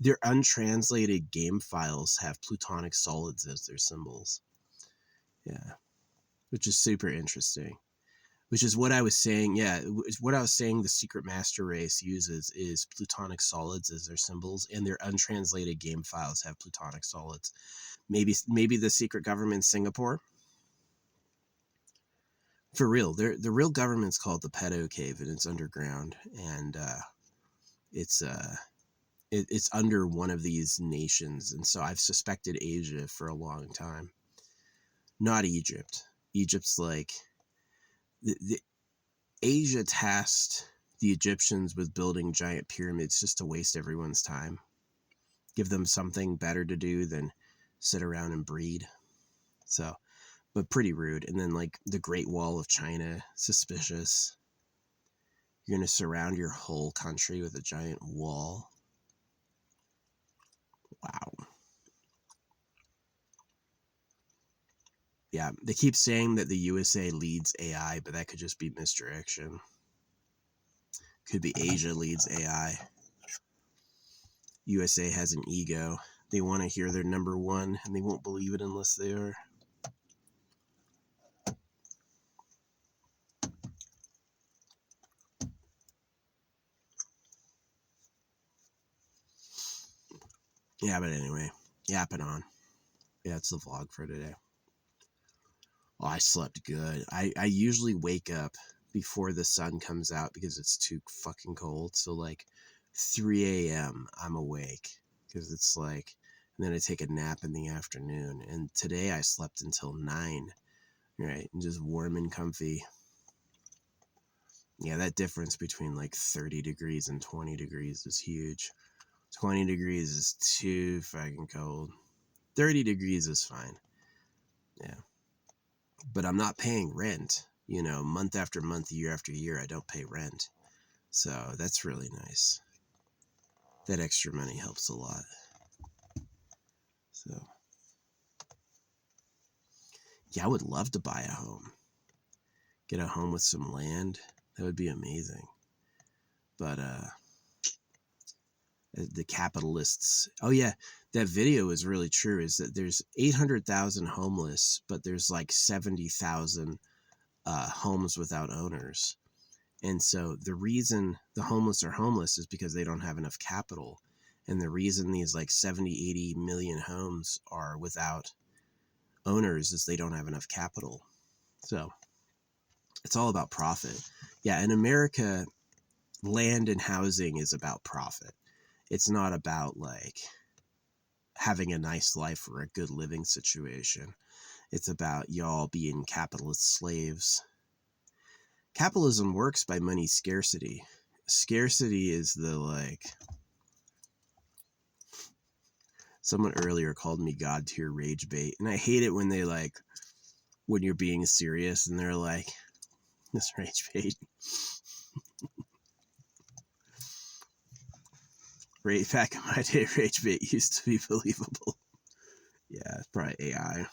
their untranslated game files have plutonic solids as their symbols. Yeah, which is super interesting. Which is what I was saying. Yeah, what I was saying the secret master race uses is plutonic solids as their symbols, and their untranslated game files have plutonic solids. Maybe the secret government Singapore. For real, the real government's called the Pedo Cave, and it's underground, and it's it's under one of these nations, and so I've suspected Asia for a long time. Not Egypt. Egypt's like the Asia tasked the Egyptians with building giant pyramids just to waste everyone's time. Give them something better to do than sit around and breed. So, but pretty rude. And then like the Great Wall of China, suspicious. You're going to surround your whole country with a giant wall. Wow. Yeah, they keep saying that the USA leads AI, but that could just be misdirection. Could be Asia leads AI. USA has an ego. They want to hear they're number one, and they won't believe it unless they are. Yeah, but anyway, yapping on. Yeah, it's the vlog for today. Oh, I slept good. I usually wake up before the sun comes out because it's too fucking cold. So like 3 a.m. I'm awake because it's like, and then I take a nap in the afternoon. And today I slept until 9, right? And just warm and comfy. Yeah, that difference between like 30 degrees and 20 degrees is huge. 20 degrees is too fucking cold. 30 degrees is fine. Yeah. But I'm not paying rent, you know, month after month, year after year. I don't pay rent. So that's really nice. That extra money helps a lot. So, yeah, I would love to buy a home. Get a home with some land. That would be amazing. But, the capitalists. Oh, yeah, that video is really true. Is that there's 800,000 homeless, but there's like 70,000 homes without owners. And so the reason the homeless are homeless is because they don't have enough capital. And the reason these like 70, 80 million homes are without owners is they don't have enough capital. So it's all about profit. Yeah, in America, land and housing is about profit. It's not about like having a nice life or a good living situation. It's about y'all being capitalist slaves Capitalism works by money scarcity. Scarcity is the someone earlier called me God tier rage bait, and I hate it when they when you're being serious and they're like, this rage bait. Back in my day, rage bait used to be believable. Yeah, it's probably AI.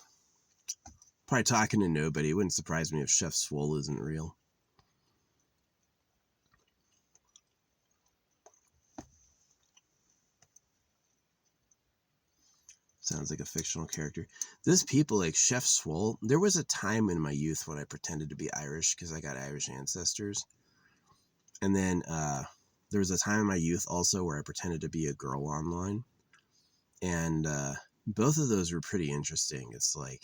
Probably talking to nobody. It wouldn't surprise me if Chef Swole isn't real. Sounds like a fictional character. Those people like Chef Swole, there was a time in my youth when I pretended to be Irish because I got Irish ancestors. And then there was a time in my youth also where I pretended to be a girl online. And both of those were pretty interesting. It's like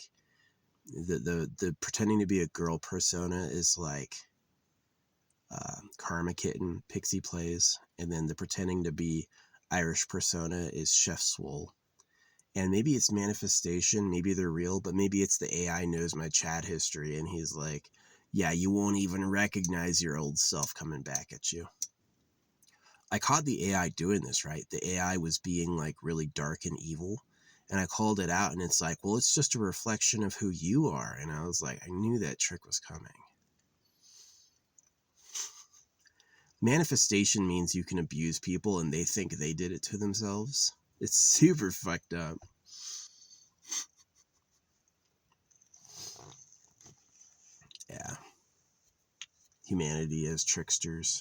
the pretending to be a girl persona is like Karma Kitten, Pixie Plays. And then the pretending to be Irish persona is Chef Swole. And maybe it's manifestation, maybe they're real, but maybe it's the AI knows my chat history and he's like, yeah, you won't even recognize your old self coming back at you. I caught the AI doing this, right? The AI was being like really dark and evil. And I called it out and it's like, well, it's just a reflection of who you are. And I was like, I knew that trick was coming. Manifestation means you can abuse people and they think they did it to themselves. It's super fucked up. Yeah. Humanity as tricksters.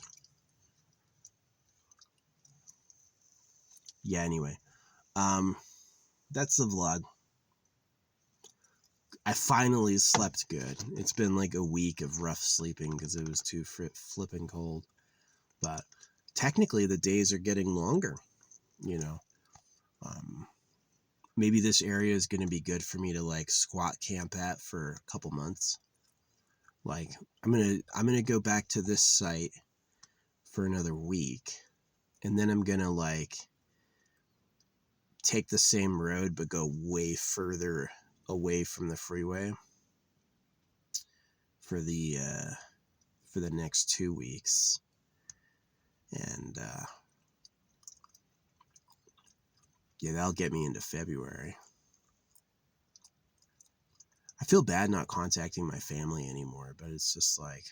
Yeah, anyway. That's the vlog. I finally slept good. It's been like a week of rough sleeping because it was too flipping cold. But technically the days are getting longer, you know. Maybe this area is going to be good for me to like squat camp at for a couple months. Like I'm going to go back to this site for another week and then I'm going to like take the same road but go way further away from the freeway for the next 2 weeks. And yeah, that'll get me into February. I feel bad not contacting my family anymore, but it's just like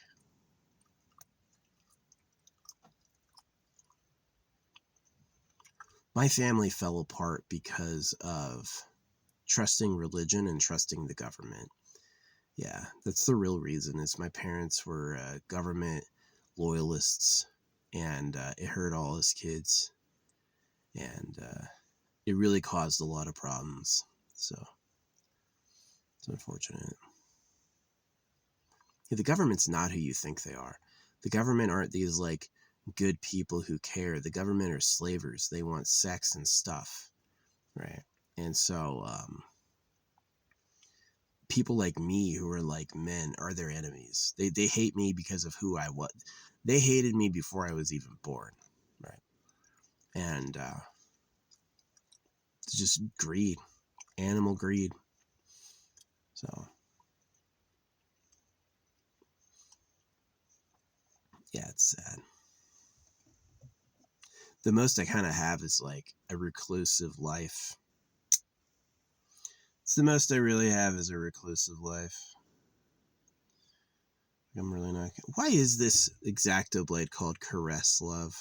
my family fell apart because of trusting religion and trusting the government. Yeah, that's the real reason. Is my parents were government loyalists, and it hurt all his kids, and it really caused a lot of problems. So it's unfortunate. Yeah, the government's not who you think they are. The government aren't these like good people who care. The government are slavers. They want sex and stuff, right? And so people like me who are like men are their enemies. They hate me because of who I was. They hated me before I was even born, right? And it's just greed, animal greed. So yeah, it's sad. The most I kind of have is like a reclusive life. It's the most I really have is a reclusive life. I'm really not. Why is this X-Acto blade called Caress Love?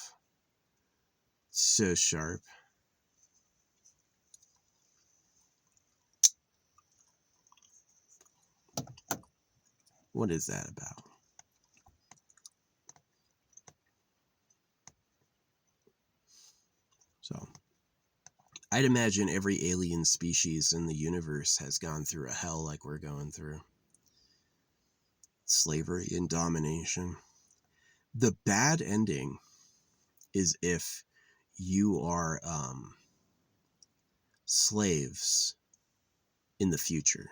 It's so sharp. What is that about? So, I'd imagine every alien species in the universe has gone through a hell like we're going through. Slavery and domination. The bad ending is if you are slaves in the future,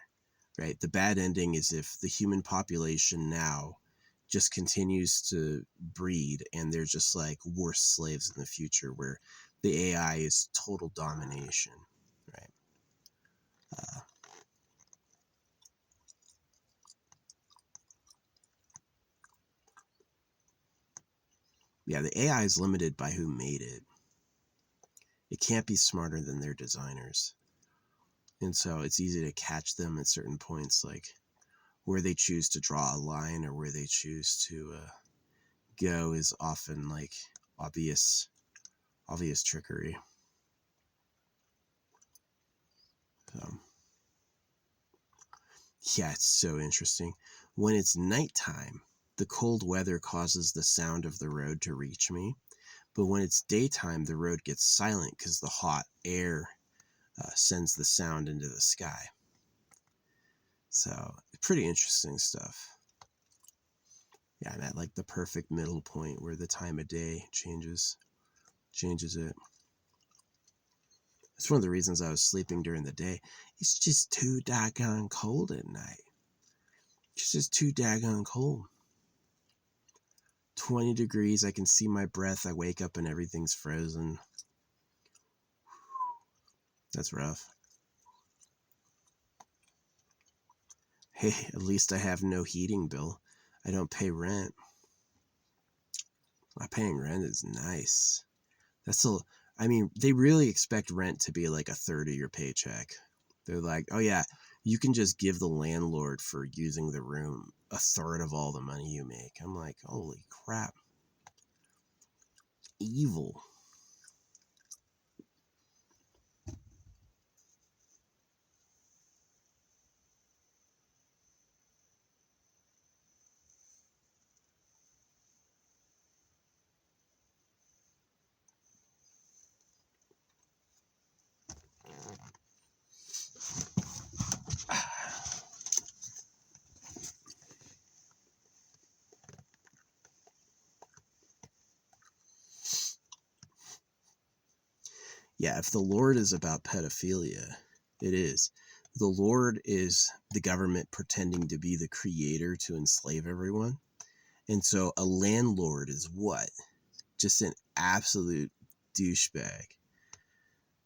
right? The bad ending is if the human population now just continues to breed and they're just like worse slaves in the future where the AI is total domination, right? Yeah, the AI is limited by who made it. It can't be smarter than their designers. And so it's easy to catch them at certain points, like where they choose to draw a line or where they choose to go is often like obvious trickery. Yeah, it's so interesting. When it's nighttime, the cold weather causes the sound of the road to reach me. But when it's daytime, the road gets silent because the hot air sends the sound into the sky. So, pretty interesting stuff. Yeah, I'm at like the perfect middle point where the time of day changes it. It's one of the reasons I was sleeping during the day. It's just too daggone cold at night. It's just too daggone cold. 20 degrees, I can see my breath. I wake up and everything's frozen. That's rough. Hey, at least I have no heating bill. I don't pay rent. Not paying rent is nice. I mean, they really expect rent to be like a third of your paycheck. They're like, oh yeah, you can just give the landlord for using the room a third of all the money you make. I'm like, holy crap. Evil. Yeah, if the Lord is about pedophilia, it is. The Lord is the government pretending to be the creator to enslave everyone. And so a landlord is what? Just an absolute douchebag.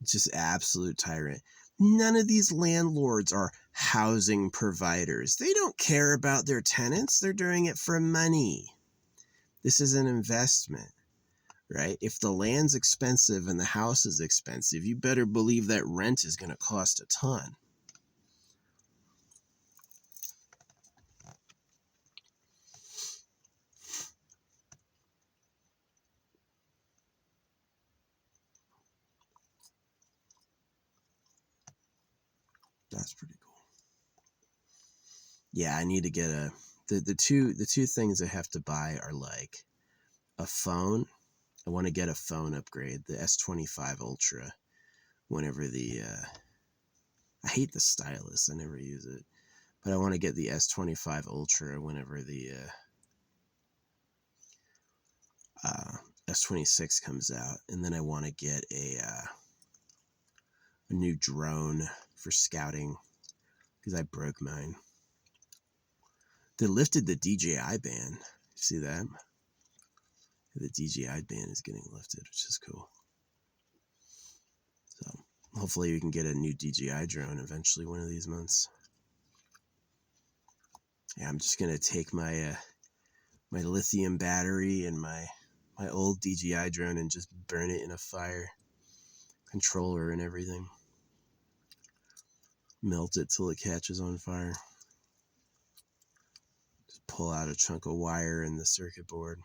Just absolute tyrant. None of these landlords are housing providers. They don't care about their tenants. They're doing it for money. This is an investment, right? If the land's expensive and the house is expensive, you better believe that rent is going to cost a ton. That's pretty cool. Yeah, I need to get the two things I have to buy are like a phone. I want to get a phone upgrade, the S25 Ultra, whenever I hate the stylus, I never use it. But I want to get the S25 Ultra whenever the S26 comes out. And then I want to get a new drone for scouting because I broke mine. They lifted the DJI ban. See that? The DJI ban is getting lifted, which is cool. So hopefully we can get a new DJI drone eventually one of these months. Yeah, I'm just gonna take my my lithium battery and my old DJI drone and just burn it in a fire. Controller and everything. Melt it till it catches on fire. Just pull out a chunk of wire in the circuit board.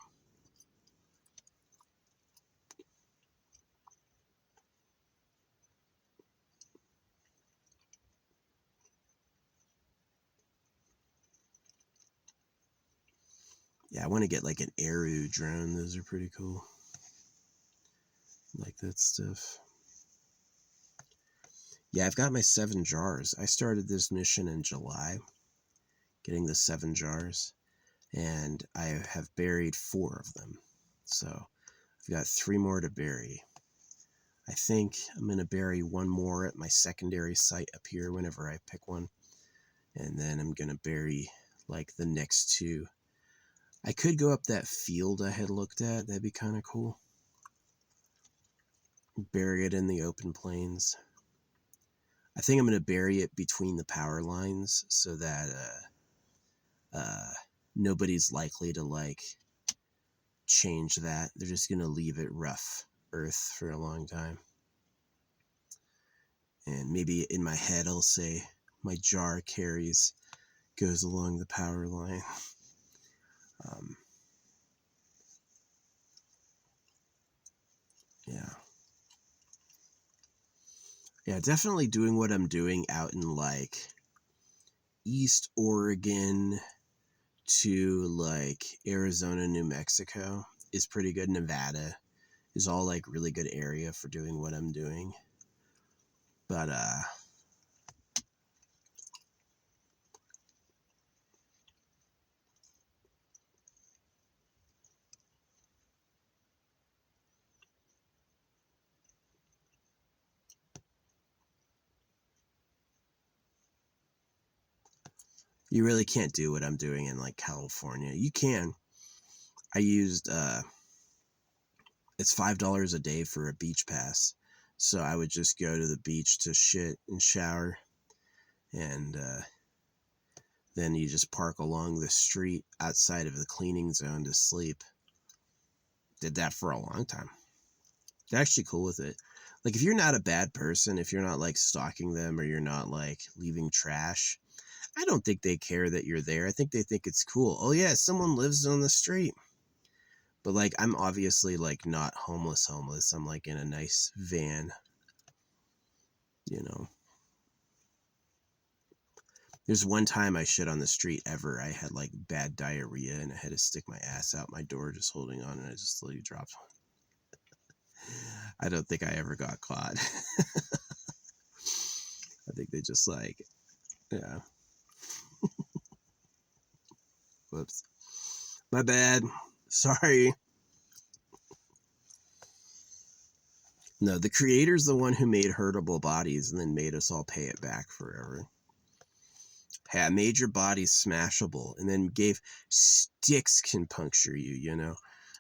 Yeah, I want to get like an Aru drone. Those are pretty cool. Like that stuff. Yeah, I've got my 7 jars. I started this mission in July, getting the 7 jars, and I have buried 4 of them. So I've got 3 more to bury. I think I'm going to bury 1 more at my secondary site up here whenever I pick one. And then I'm going to bury like the next 2. I could go up that field I had looked at. That'd be kind of cool. Bury it in the open plains. I think I'm going to bury it between the power lines so that nobody's likely to like change that. They're just going to leave it rough earth for a long time. And maybe in my head I'll say my jar goes along the power line. Yeah. Yeah, definitely doing what I'm doing out in like East Oregon to like Arizona, New Mexico is pretty good. Nevada is all like really good area for doing what I'm doing. But you really can't do what I'm doing in like California. You can. I used it's $5 a day for a beach pass. So I would just go to the beach to shit and shower, and then you just park along the street outside of the cleaning zone to sleep. Did that for a long time. They're actually cool with it. Like if you're not a bad person, if you're not like stalking them or you're not like leaving trash, I don't think they care that you're there. I think they think it's cool. Oh yeah, someone lives on the street. But like I'm obviously like not homeless. I'm like in a nice van, you know. There's one time I shit on the street ever. I had like bad diarrhea and I had to stick my ass out my door just holding on, and I just slowly dropped one. I don't think I ever got caught. I think they just like, yeah. Whoops. My bad. Sorry. No, the creator's the one who made hurtable bodies and then made us all pay it back forever. Hey, I made your body smashable and then gave sticks can puncture you, you know?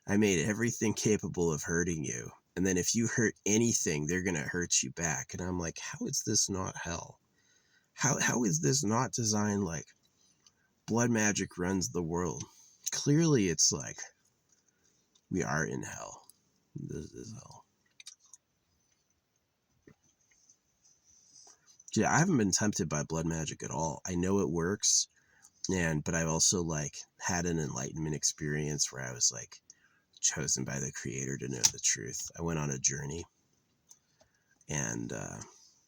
I made everything capable of hurting you. And then if you hurt anything, they're going to hurt you back. And I'm like, how is this not hell? How is this not designed like blood magic runs the world? Clearly it's like we are in hell. This is hell. Yeah, I haven't been tempted by blood magic at all. I know it works, but I've also like had an enlightenment experience where I was like chosen by the creator to know the truth. I went on a journey, and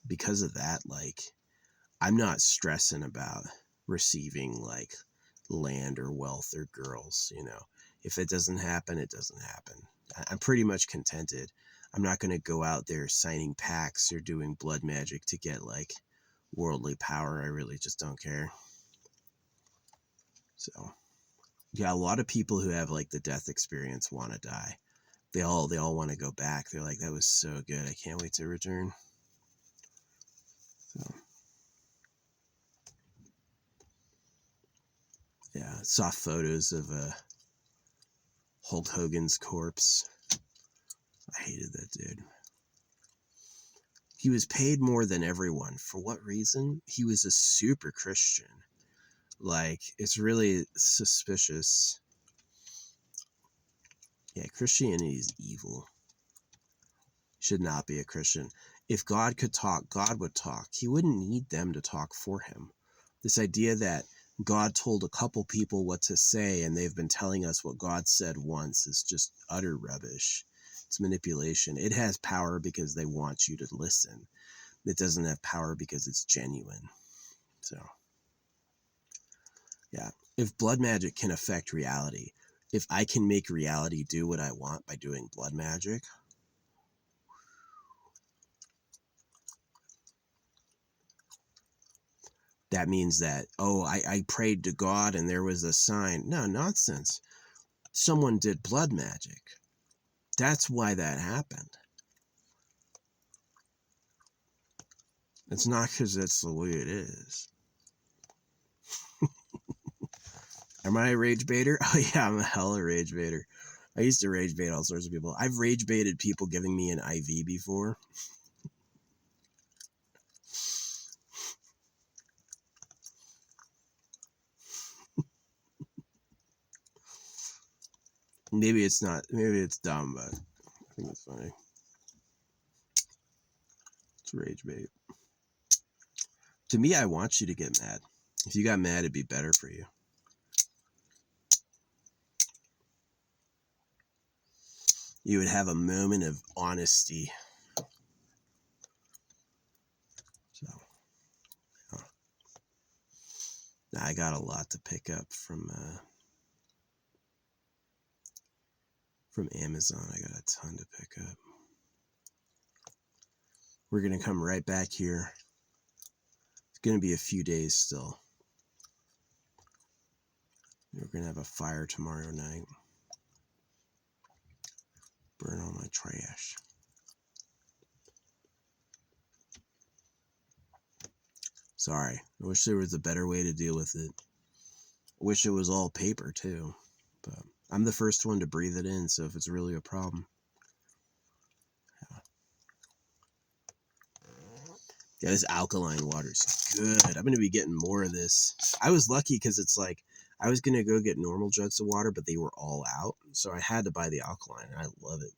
because of that, like I'm not stressing about receiving like land or wealth or girls, you know. If it doesn't happen, it doesn't happen. I'm pretty much contented. I'm not going to go out there signing pacts or doing blood magic to get like worldly power. I really just don't care. So, yeah, a lot of people who have like the death experience want to die. They all want to go back. They're like, that was so good. I can't wait to return. So, yeah, saw photos of Hulk Hogan's corpse. I hated that dude. He was paid more than everyone. For what reason? He was a super Christian. Like, it's really suspicious. Yeah, Christianity is evil. Should not be a Christian. If God could talk, God would talk. He wouldn't need them to talk for him. This idea that God told a couple people what to say and they've been telling us what God said once is just utter rubbish. It's manipulation. It has power because they want you to listen. It doesn't have power because it's genuine. So, yeah. If blood magic can affect reality, if I can make reality do what I want by doing blood magic, that means that, oh, I prayed to God and there was a sign. No, nonsense. Someone did blood magic. That's why that happened. It's not because that's the way it is. Am I a rage baiter? Oh yeah, I'm a hella rage baiter. I used to rage bait all sorts of people. I've rage baited people giving me an IV before. Maybe it's not. Maybe it's dumb, but I think it's funny. It's rage bait. To me, I want you to get mad. If you got mad, it'd be better for you. You would have a moment of honesty. So, I got a lot to pick up from Amazon. I got a ton to pick up. We're gonna come right back here. It's gonna be a few days still. We're gonna have a fire tomorrow night. Burn all my trash. Sorry. I wish there was a better way to deal with it. I wish it was all paper too. But I'm the first one to breathe it in, so if it's really a problem. Yeah, this alkaline water is good. I'm going to be getting more of this. I was lucky because it's like, I was going to go get normal jugs of water, but they were all out. So I had to buy the alkaline, and I love it.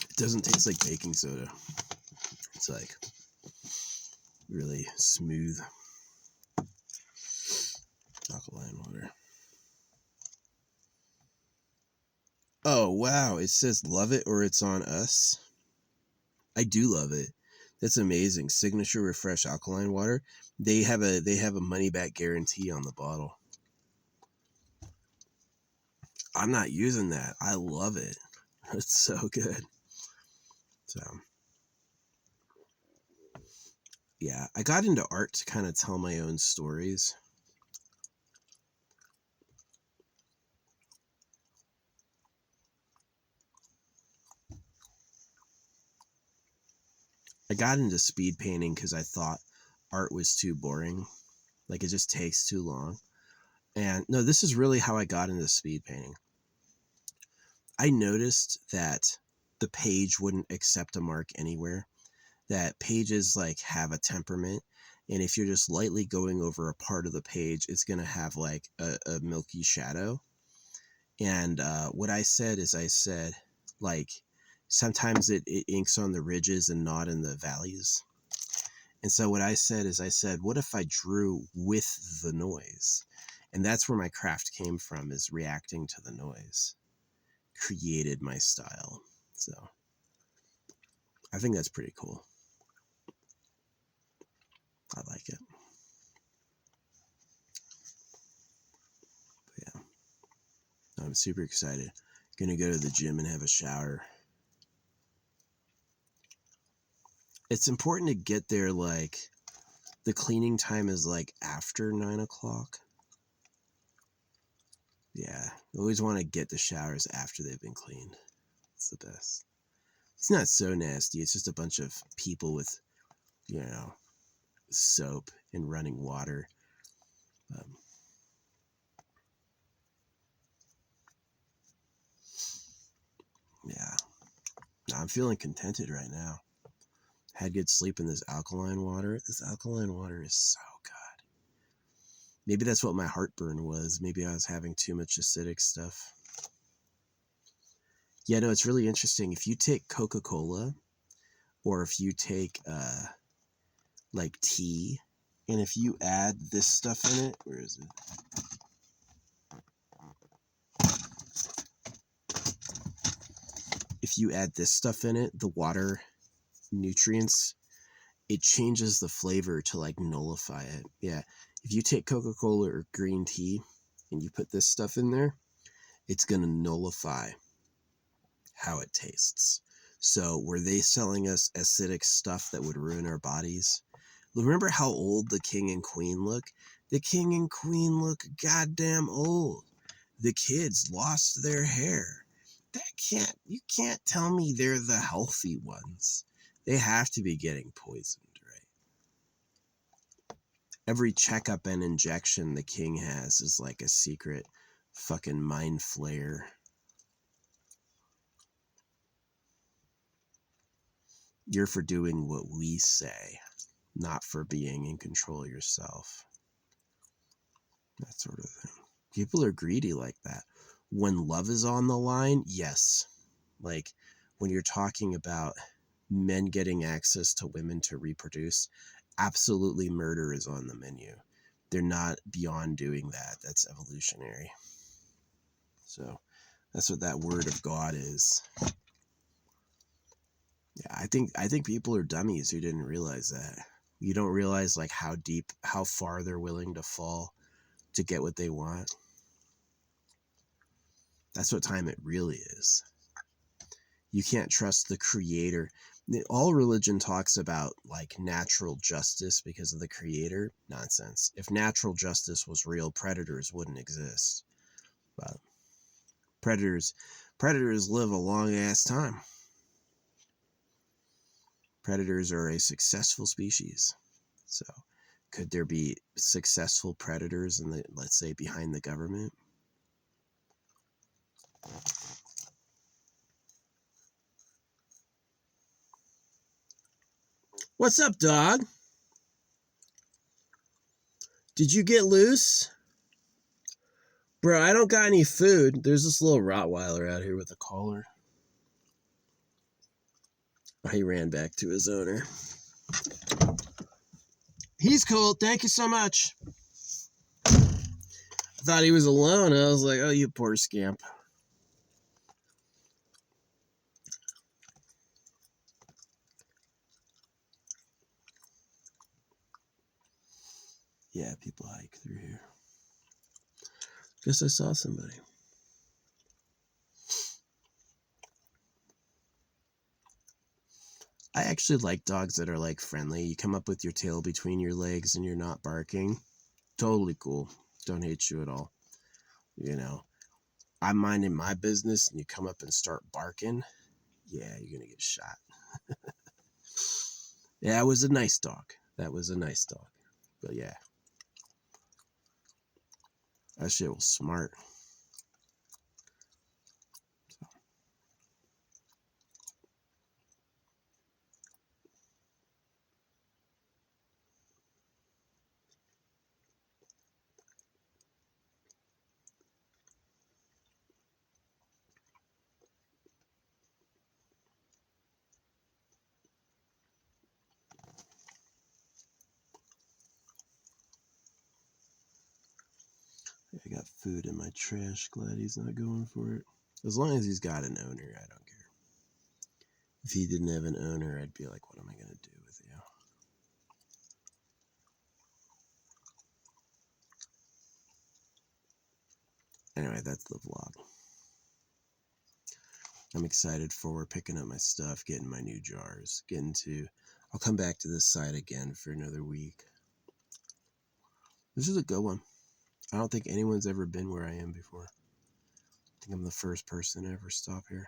It doesn't taste like baking soda. It's like really smooth alkaline water. Oh, wow. It says love it or it's on us. I do love it. That's amazing. Signature Refresh alkaline water. They have a money back guarantee on the bottle. I'm not using that. I love it. It's so good. So, yeah, I got into art to kind of tell my own stories. I got into speed painting because I thought art was too boring. Like, it just takes too long. And no, this is really how I got into speed painting. I noticed that the page wouldn't accept a mark anywhere. That pages like have a temperament, and if you're just lightly going over a part of the page, it's gonna have like a milky shadow. And what I said is, I said, like, sometimes it inks on the ridges and not in the valleys. And so what I said is, I said, what if I drew with the noise? And that's where my craft came from, is reacting to the noise. Created my style. So I think that's pretty cool. I like it. But yeah, I'm super excited. Gonna go to the gym and have a shower. It's important to get there, like, the cleaning time is like after 9 o'clock. Yeah, you always want to get the showers after they've been cleaned. It's the best. It's not so nasty. It's just a bunch of people with, soap and running water. Yeah. No, I'm feeling contented right now. Had good sleep in this alkaline water. This alkaline water is so good. Maybe that's what my heartburn was. Maybe I was having too much acidic stuff. Yeah, no, it's really interesting. If you take Coca-Cola, or if you take like tea, and if you add this stuff in it, where is it? If you add this stuff in it, the water nutrients, it changes the flavor to like nullify it. Yeah, if you take Coca-Cola or green tea and you put this stuff in there, it's going to nullify how it tastes. So were they selling us acidic stuff that would ruin our bodies? Remember how old the king and queen look? The king and queen look goddamn old. The kids lost their hair. You can't tell me they're the healthy ones. They have to be getting poisoned, right? Every checkup and injection the king has is like a secret fucking mind flayer. You're for doing what we say, not for being in control yourself. that sort of thing. People are greedy like that. When love is on the line, yes. Like when you're talking about men getting access to women to reproduce, absolutely murder is on the menu. They're not beyond doing that. That's evolutionary. So that's what that word of God is. Yeah, I think people are dummies who didn't realize that. You don't realize like how deep, how far they're willing to fall to get what they want. That's what time it really is. You can't trust the creator. All religion talks about like natural justice because of the creator. Nonsense. If natural justice was real, predators wouldn't exist. But predators live a long ass time. Predators are a successful species. So could there be successful predators in the, let's say, behind the government? What's up, dog? Did you get loose? Bro, I don't got any food. There's this little Rottweiler out here with a collar. Oh, he ran back to his owner. He's cool. Thank you so much. I thought he was alone. I was like, oh, you poor scamp. Yeah, people hike through here. Guess I saw somebody. I actually like dogs that are like friendly. You come up with your tail between your legs and you're not barking. Totally cool. Don't hate you at all. You know, I'm minding my business and you come up and start barking. Yeah, you're going to get shot. Yeah, it was a nice dog. That was a nice dog. But yeah, that shit was smart. I got food in my trash. Glad he's not going for it. As long as he's got an owner, I don't care. If he didn't have an owner, I'd be like, what am I going to do with you? Anyway, that's the vlog. I'm excited for picking up my stuff, getting my new jars, I'll come back to this side again for another week. This is a good one. I don't think anyone's ever been where I am before. I think I'm the first person to ever stop here.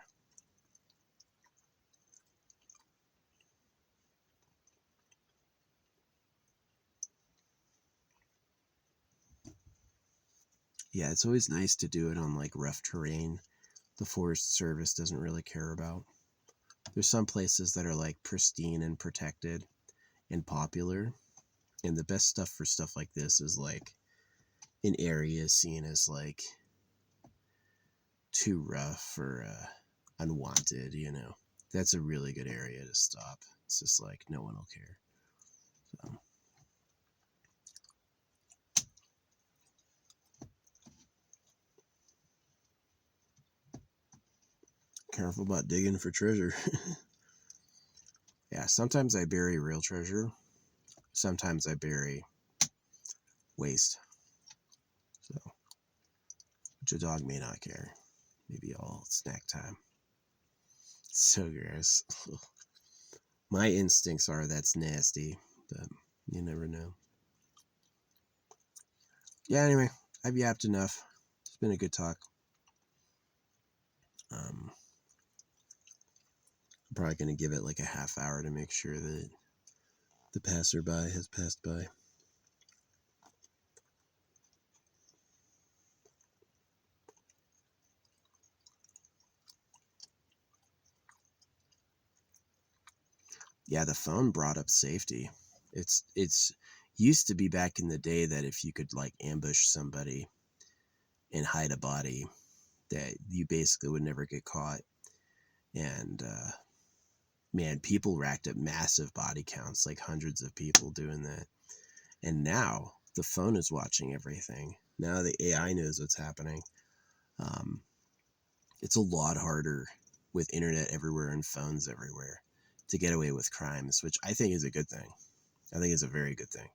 Yeah, it's always nice to do it on like rough terrain the Forest Service doesn't really care about. There's some places that are like pristine and protected and popular, and the best stuff for stuff like this is like in areas seen as like too rough or unwanted, you know. That's a really good area to stop. It's just like no one will care. So careful about digging for treasure. Yeah, sometimes I bury real treasure. Sometimes I bury waste. So, which a dog may not care. Maybe all snack time. So gross. My instincts are that's nasty, but you never know. Yeah, anyway, I've yapped enough. It's been a good talk. I'm probably going to give it like a half hour to make sure that the passerby has passed by. Yeah, the phone brought up safety. It's Used to be back in the day that if you could like ambush somebody and hide a body, that you basically would never get caught. And man, people racked up massive body counts, like hundreds of people doing that. And now the phone is watching everything. Now the AI knows what's happening. It's a lot harder with internet everywhere and phones everywhere to get away with crimes, which I think is a good thing. I think it's a very good thing.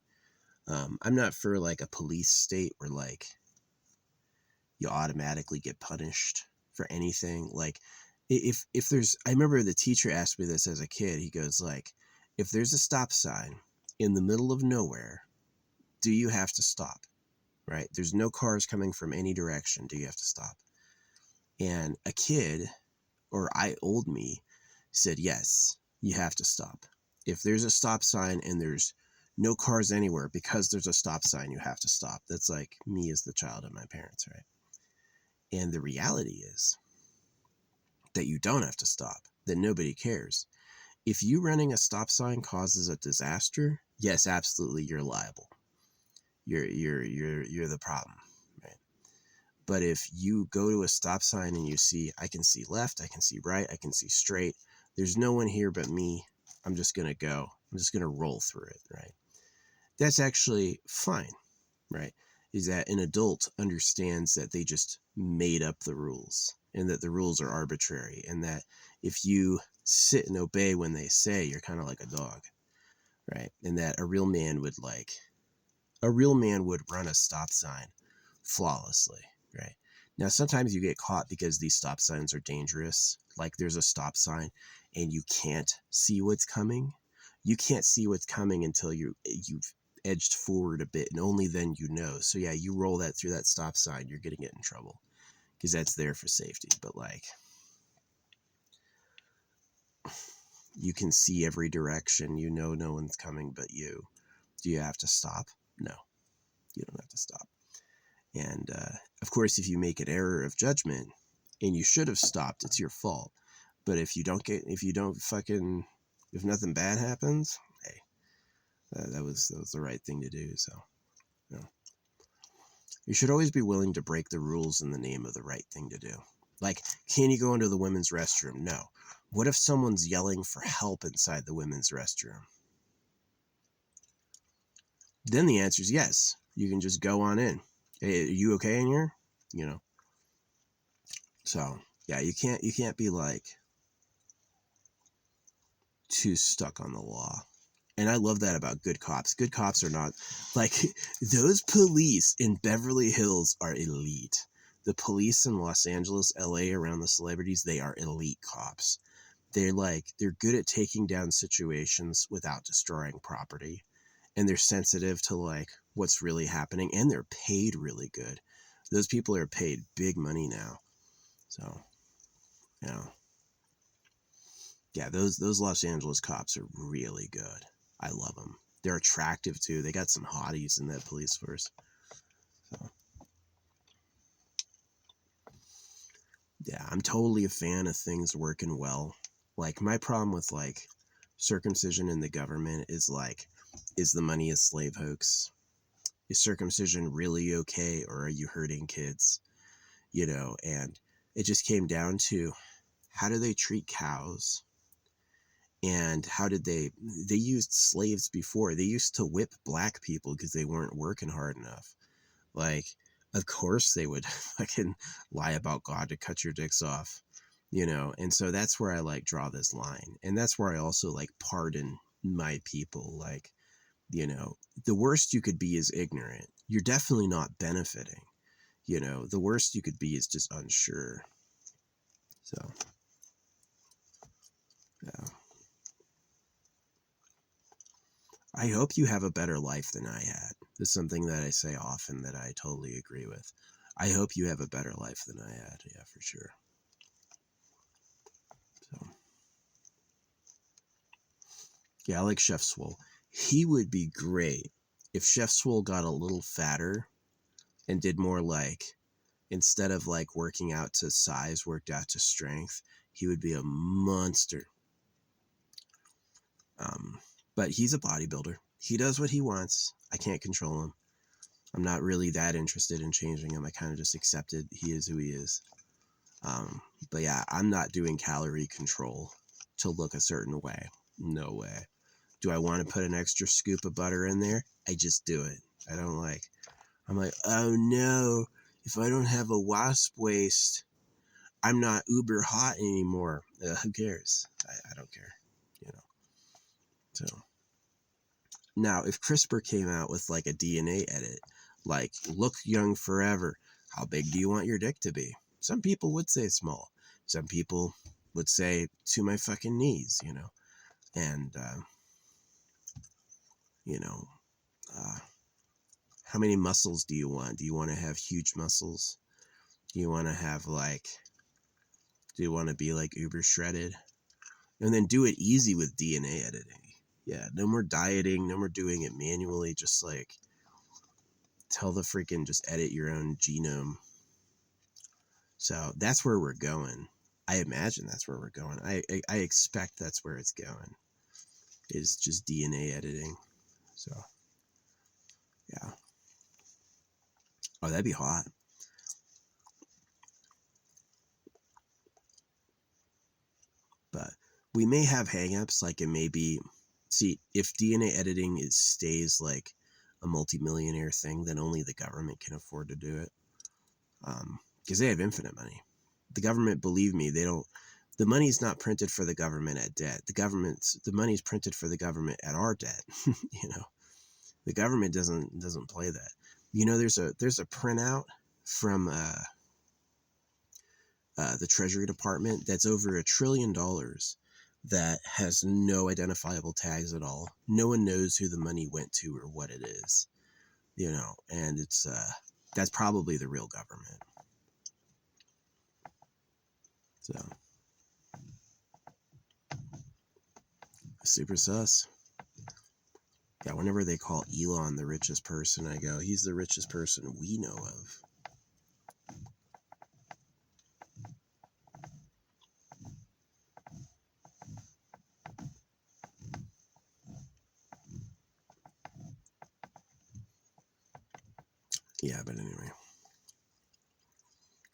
I'm not for like a police state where like you automatically get punished for anything. Like if there's, I remember the teacher asked me this as a kid. He goes like, if there's a stop sign in the middle of nowhere, do you have to stop? Right? There's no cars coming from any direction. Do you have to stop? And a kid, or old me, said, yes, you have to stop. If there's a stop sign and there's no cars anywhere because there's a stop sign, you have to stop. That's like me as the child of my parents, right? And the reality is that you don't have to stop, that nobody cares. If you running a stop sign causes a disaster, yes, absolutely, you're liable. You're the problem, right? But if you go to a stop sign and you see, I can see left, I can see right, I can see straight, there's no one here but me, I'm just going to go. I'm just going to roll through it, right? That's actually fine, right? Is that an adult understands that they just made up the rules and that the rules are arbitrary, and that if you sit and obey when they say, you're kind of like a dog, right? And that a real man would run a stop sign flawlessly, right? Now, sometimes you get caught because these stop signs are dangerous. Like there's a stop sign and you can't see what's coming. You can't see what's coming until you've edged forward a bit, and only then you know. So yeah, you roll that through that stop sign, you're going to get in trouble because that's there for safety. But like, you can see every direction, you know no one's coming but you. Do you have to stop? No, you don't have to stop. And of course, if you make an error of judgment and you should have stopped, it's your fault. But if nothing bad happens, hey, that was the right thing to do. So, you know, you should always be willing to break the rules in the name of the right thing to do. Like, can you go into the women's restroom? No. What if someone's yelling for help inside the women's restroom? Then the answer is yes. You can just go on in. Hey, are you okay in here? You know. So yeah, you can't be like too stuck on the law. And I love that about good cops. Good cops are not like those police in Beverly Hills are elite. The police in Los Angeles, LA, around the celebrities, they are elite cops. They're good at taking down situations without destroying property. And they're sensitive to like what's really happening, and they're paid really good. Those people are paid big money now. So, you know, yeah, those Los Angeles cops are really good. I love them. They're attractive too. They got some hotties in that police force. So, yeah, I'm totally a fan of things working well. Like my problem with like circumcision in the government is like, is the money a slave hoax? Is circumcision really okay, or are you hurting kids? You know, and it just came down to, how do they treat cows? And how did they used slaves before. They used to whip black people because they weren't working hard enough. Like, of course they would fucking lie about God to cut your dicks off, you know? And so that's where I like draw this line. And that's where I also like pardon my people. Like, you know, the worst you could be is ignorant. You're definitely not benefiting. You know, the worst you could be is just unsure. So, yeah. I hope you have a better life than I had. It's something that I say often that I totally agree with. I hope you have a better life than I had. Yeah, for sure. So, yeah, I like Chef Swole. He would be great if Chef Swole got a little fatter and did more like, instead of like working out to size, worked out to strength. He would be a monster. But he's a bodybuilder. He does what he wants. I can't control him. I'm not really that interested in changing him. I kind of just accepted he is who he is. But yeah, I'm not doing calorie control to look a certain way. No way. Do I want to put an extra scoop of butter in there? I just do it. I'm like, oh no, if I don't have a wasp waist, I'm not uber hot anymore. Who cares? I don't care, you know. So now, if CRISPR came out with like a DNA edit, like look young forever, how big do you want your dick to be? Some people would say small. Some people would say to my fucking knees, you know. And, you know, how many muscles do you want? Do you want to have huge muscles? Do you want to have like, do you want to be like uber shredded? And then do it easy with DNA editing. Yeah, no more dieting, no more doing it manually. Just like tell the freaking, just edit your own genome. So that's where we're going. I imagine that's where we're going. I expect that's where it's going. Is just DNA editing. So yeah. Oh, that'd be hot. But we may have hangups, like it may be, see, if DNA editing stays like a multi-millionaire thing, then only the government can afford to do it. Because they have infinite money. The government, believe me, they don't, the money's not printed for the government at debt. The money's printed for the government at our debt. You know, the government doesn't play that. You know, there's a printout from the Treasury Department that's over $1 trillion that has no identifiable tags at all. No one knows who the money went to or what it is, you know, and it's that's probably the real government. So super sus. Yeah, whenever they call Elon the richest person, I go, he's the richest person we know of. Yeah, but anyway.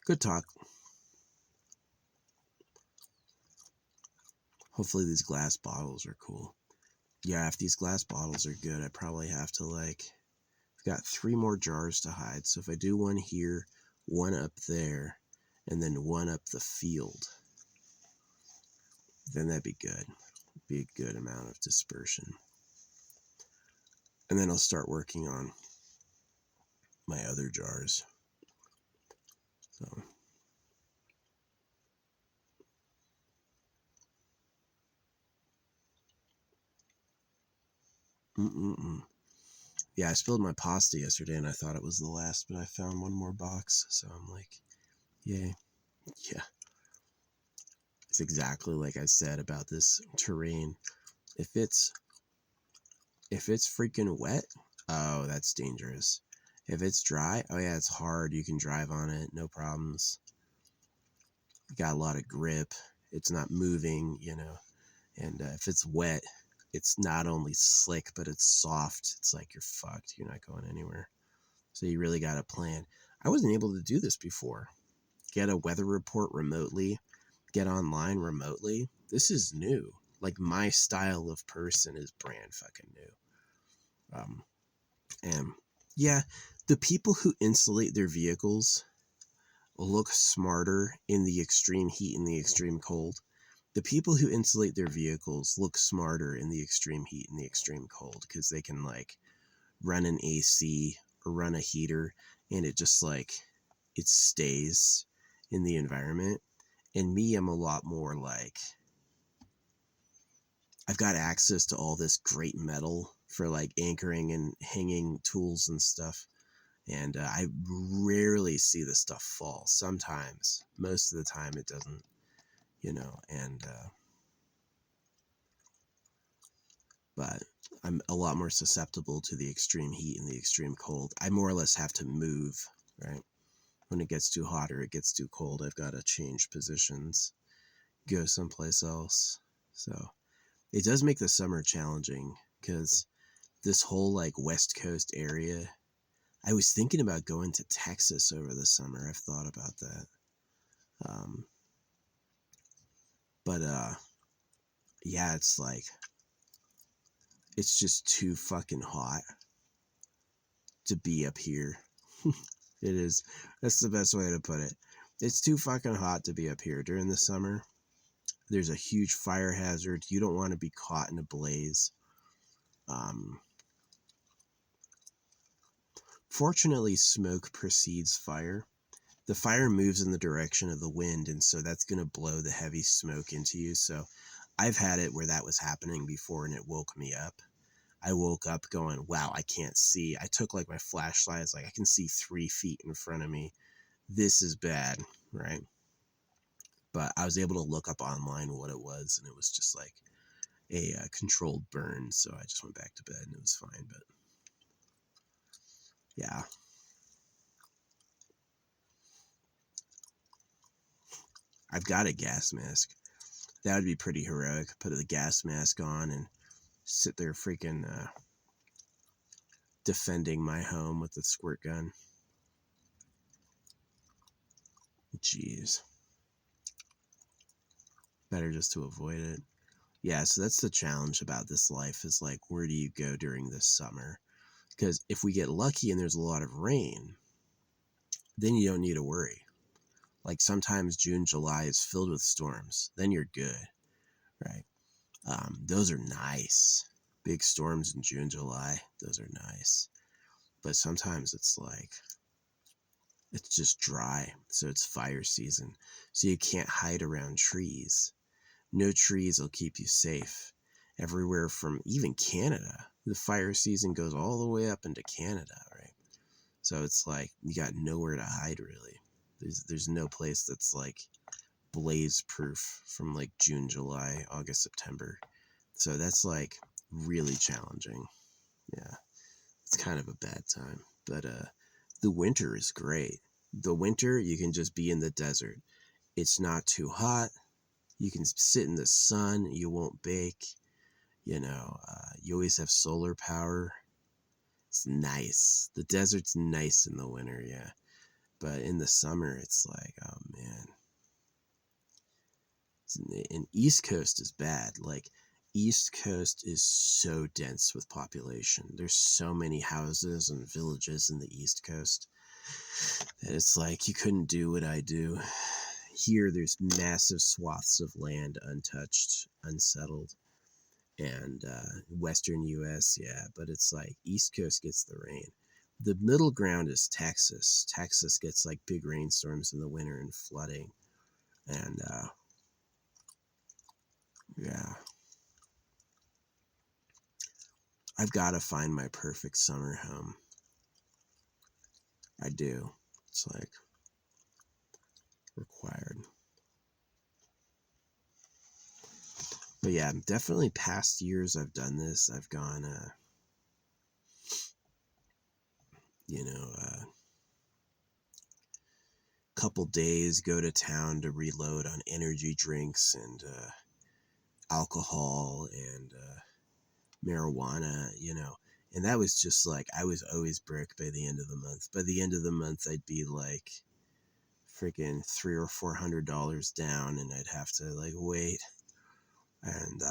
Good talk. Hopefully these glass bottles are cool. Yeah, if these glass bottles are good, I probably have to like, I've got 3 more jars to hide. So if I do one here, one up there, and then one up the field, then that'd be good. Be a good amount of dispersion. And then I'll start working on my other jars. So yeah, I spilled my pasta yesterday and I thought it was the last, but I found one more box, so I'm like, yay. Yeah. It's exactly like I said about this terrain. If it's freaking wet, oh, that's dangerous. If it's dry, oh yeah, it's hard. You can drive on it, no problems. You got a lot of grip. It's not moving, you know. And if it's wet, it's not only slick, but it's soft. It's like you're fucked. You're not going anywhere. So you really got to plan. I wasn't able to do this before. Get a weather report remotely. Get online remotely. This is new. Like my style of person is brand fucking new. And yeah, the people who insulate their vehicles look smarter in the extreme heat and the extreme cold. The people who insulate their vehicles look smarter in the extreme heat and the extreme cold because they can like run an AC or run a heater and it just like it stays in the environment. And me, I'm a lot more like, I've got access to all this great metal for like anchoring and hanging tools and stuff. And I rarely see the stuff fall. Sometimes, most of the time it doesn't, you know, and but I'm a lot more susceptible to the extreme heat and the extreme cold. I more or less have to move, right? When it gets too hot or it gets too cold, I've got to change positions, go someplace else. So it does make the summer challenging because this whole like West Coast area. I was thinking about going to Texas over the summer. I've thought about that. Um, but yeah, it's like, it's just too fucking hot to be up here. It is. That's the best way to put it. It's too fucking hot to be up here during the summer. There's a huge fire hazard. You don't want to be caught in a blaze. Fortunately, smoke precedes fire. The fire moves in the direction of the wind, and so that's going to blow the heavy smoke into you. So I've had it where that was happening before, and it woke me up. I woke up going, wow, I can't see. I took like my flashlight. It's like I can see 3 feet in front of me. This is bad, right? But I was able to look up online what it was, and it was just like a controlled burn. So I just went back to bed, and it was fine. But yeah, I've got a gas mask. That would be pretty heroic. Put the gas mask on and sit there freaking defending my home with the squirt gun. Jeez. Better just to avoid it. Yeah, so that's the challenge about this life is like, where do you go during this summer? Because if we get lucky and there's a lot of rain, then you don't need to worry. Like sometimes June, July is filled with storms. Then you're good, right? Those are nice. Big storms in June, July, those are nice. But sometimes it's like, it's just dry. So it's fire season. So you can't hide around trees. No trees will keep you safe. Everywhere from even Canada, the fire season goes all the way up into Canada, right? So it's like you got nowhere to hide really. There's no place that's like blaze proof from like June, July, August, September. So that's like really challenging. Yeah. It's kind of a bad time. But the winter is great. The winter you can just be in the desert. It's not too hot. You can sit in the sun. You won't bake. You know, you always have solar power. It's nice. The desert's nice in the winter, yeah. But in the summer, it's like, oh man. And East Coast is bad. Like, East Coast is so dense with population. There's so many houses and villages in the East Coast that it's like you couldn't do what I do. Here, there's massive swaths of land untouched, unsettled. And Western US, yeah, but it's like East Coast gets the rain. The middle ground is Texas. Texas gets like big rainstorms in the winter and flooding. And yeah, I've got to find my perfect summer home. I do. It's like required. But yeah, definitely past years I've done this. I've gone, couple days, go to town to reload on energy drinks and alcohol and marijuana, and that was just like, I was always broke by the end of the month. By the end of the month, I'd be like freaking $300 or $400 down, and I'd have to like wait. And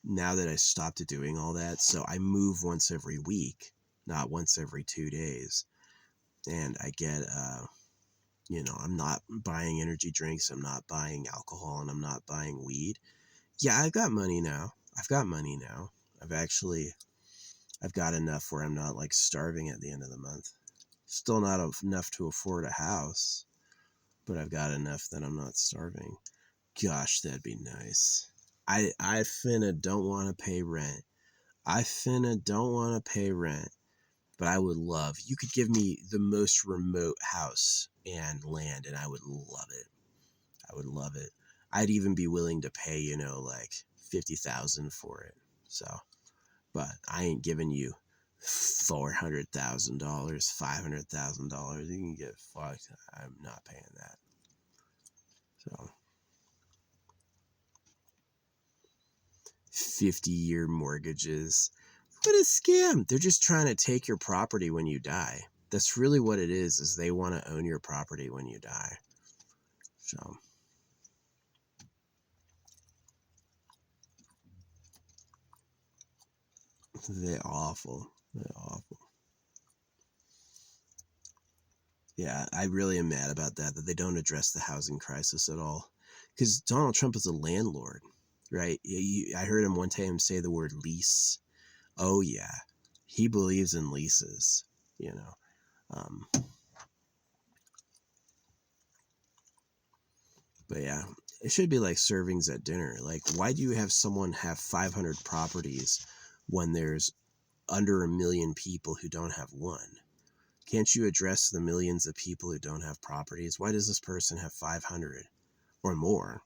now that I stopped doing all that, so I move once every week, not once every 2 days, and I get I'm not buying energy drinks, I'm not buying alcohol, and I'm not buying weed. Yeah, I've got money now. I've got enough where I'm not like starving at the end of the month. Still not enough to afford a house, but I've got enough that I'm not starving. Gosh, that'd be nice. I finna don't want to pay rent. But I would love, you could give me the most remote house and land and I would love it. I'd even be willing to pay, like 50,000 for it. So, but I ain't giving you $400,000, $500,000. You can get fucked. I'm not paying that. So 50-year mortgages. What a scam. They're just trying to take your property when you die. That's really what it is they want to own your property when you die. So they're awful. They're awful. Yeah, I really am mad about that they don't address the housing crisis at all. Because Donald Trump is a landlord, right? I heard him one time say the word lease. Oh, yeah. He believes in leases, you know. But yeah, it should be like servings at dinner. Like, why do you have someone have 500 properties when there's under 1 million people who don't have one? Can't you address the millions of people who don't have properties? Why does this person have 500 or more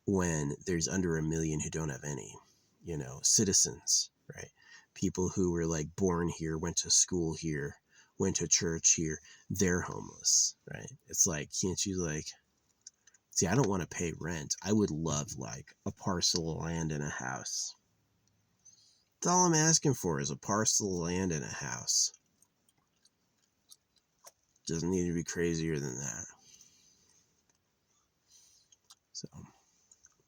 when there's under 1 million who don't have any? Citizens, right? People who were like born here, went to school here, went to church here, they're homeless, right? It's like, can't you see, I don't want to pay rent. I would love like a parcel of land and a house. That's all I'm asking for is a parcel of land and a house. Doesn't need to be crazier than that. So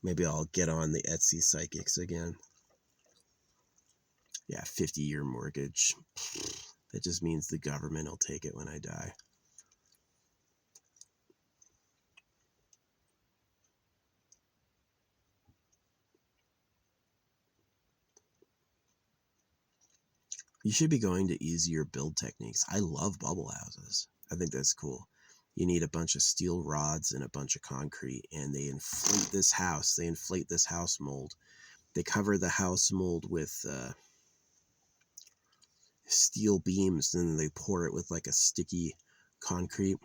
maybe I'll get on the Etsy psychics again. Yeah, 50-year mortgage. That just means the government will take it when I die. You should be going to easier build techniques. I love bubble houses. I think that's cool. You need a bunch of steel rods and a bunch of concrete, and they inflate this house. They inflate this house mold. They cover the house mold with steel beams, and then they pour it with like a sticky concrete.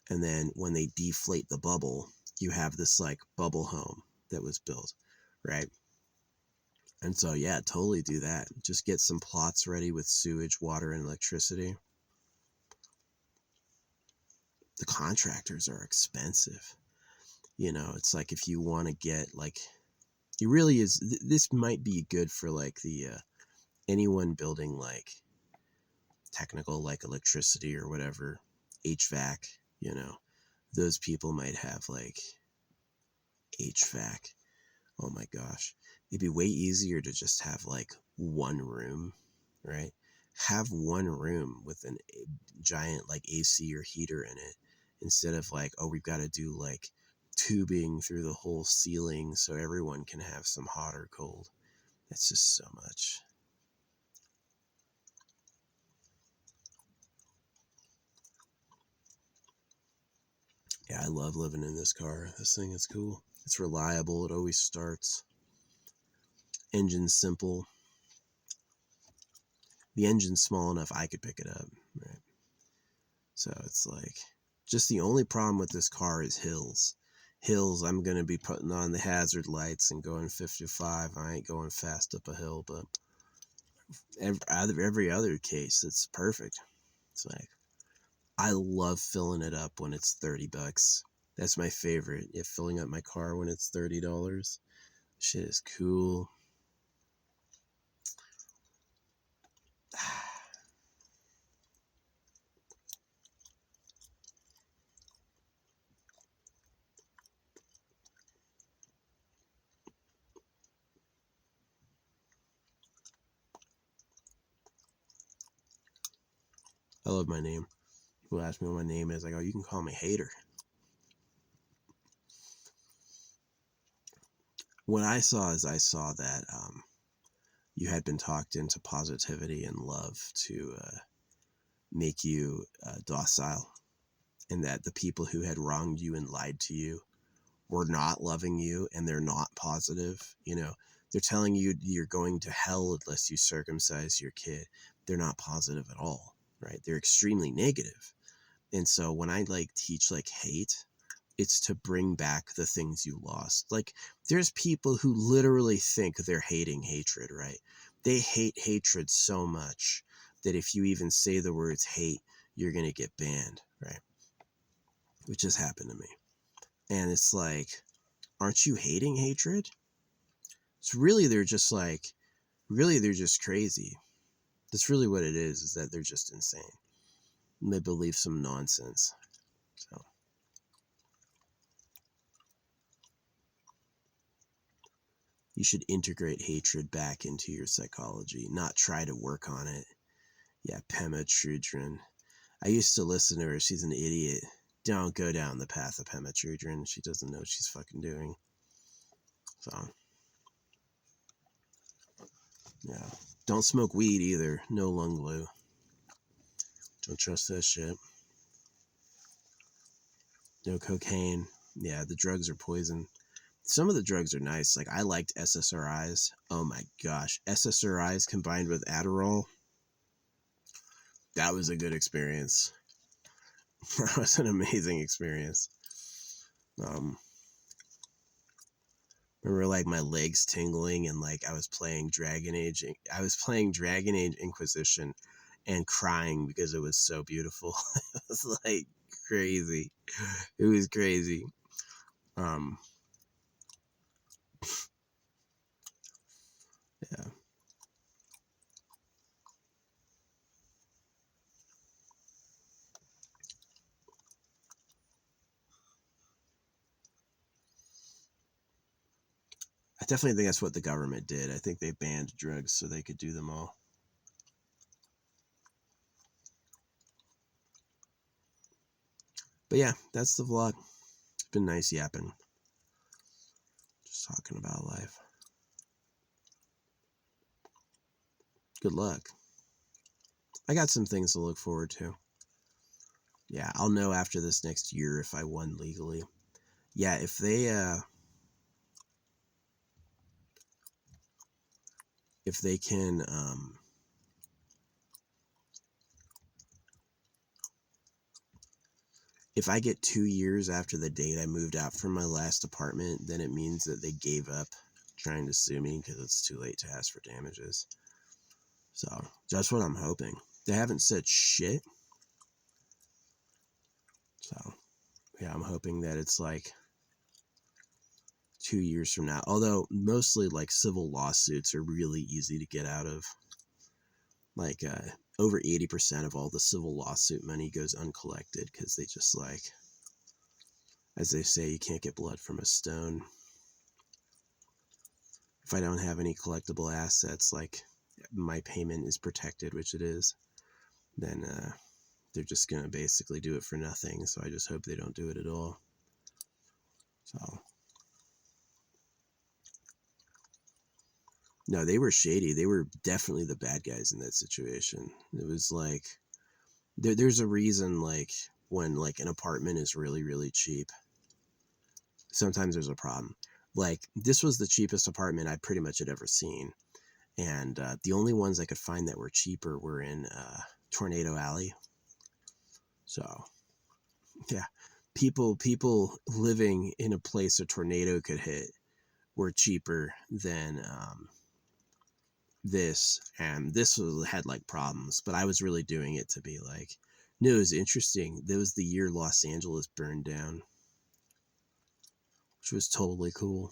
And then when they deflate the bubble, you have this like bubble home that was built, right? And so, yeah, totally do that. Just get some plots ready with sewage, water, and electricity. The contractors are expensive. It's like if you want to get like, it really is, this might be good for like the, anyone building like technical, like electricity or whatever, HVAC, those people might have like HVAC. Oh my gosh. It'd be way easier to just have like one room, right? Have one room with a giant like AC or heater in it instead of like, oh, we've got to do like tubing through the whole ceiling so everyone can have some hot or cold. That's just so much. Yeah, I love living in this car. This thing is cool. It's reliable. It always starts. Engine's simple. The engine's small enough I could pick it up, right? So it's like, just the only problem with this car is hills. Hills, I'm going to be putting on the hazard lights and going 55. I ain't going fast up a hill, but every other case, it's perfect. It's like, I love filling it up when it's $30. That's my favorite. Yeah, filling up my car when it's $30. Shit is cool. I love my name. People ask me what my name is. I go, you can call me Hater. What I saw is I saw that you had been talked into positivity and love to make you docile, and that the people who had wronged you and lied to you were not loving you, and they're not positive. They're telling you you're going to hell unless you circumcise your kid. They're not positive at all, right? They're extremely negative. And so when I like teach like hate, it's to bring back the things you lost. Like, there's people who literally think they're hating hatred, right? They hate hatred so much that if you even say the words hate, you're going to get banned, right? Which has happened to me. And it's like, aren't you hating hatred? It's really, they're just like, really they're just crazy. That's really what it is that they're just insane. And they believe some nonsense. So you should integrate hatred back into your psychology, not try to work on it. Yeah, Pema Chodron. I used to listen to her. She's an idiot. Don't go down the path of Pema Chodron. She doesn't know what she's fucking doing. So, yeah. Don't smoke weed either. No lung glue. Don't trust that shit. No cocaine. Yeah, the drugs are poison. Some of the drugs are nice. Like, I liked SSRIs. Oh my gosh. SSRIs combined with Adderall. That was a good experience. That was an amazing experience. Remember, like, my legs tingling and, like, I was playing Dragon Age Inquisition and crying because it was so beautiful. It was, like, crazy. It was crazy. Yeah. I definitely think that's what the government did. I think they banned drugs so they could do them all. But yeah, that's the vlog. It's been nice yapping. Just talking about life. Good luck. I got some things to look forward to. Yeah, I'll know after this next year if I won legally. Yeah, if they can if I get 2 years after the date I moved out from my last apartment, then it means that they gave up trying to sue me because it's too late to ask for damages. So that's what I'm hoping. They haven't said shit. So yeah, I'm hoping that it's like 2 years from now. Although mostly like civil lawsuits are really easy to get out of. Like over 80% of all the civil lawsuit money goes uncollected because they just, like, as they say, you can't get blood from a stone. If I don't have any collectible assets, like my payment is protected, which it is, then they're just going to basically do it for nothing. So I just hope they don't do it at all. So, no, they were shady. They were definitely the bad guys in that situation. It was like, there's a reason, like, when, like, an apartment is really, really cheap, sometimes there's a problem. Like, this was the cheapest apartment I pretty much had ever seen. And the only ones I could find that were cheaper were in Tornado Alley. So, yeah, people living in a place a tornado could hit were cheaper than this. And this had, like, problems. But I was really doing it to be like, no, it was interesting. That was the year Los Angeles burned down, which was totally cool.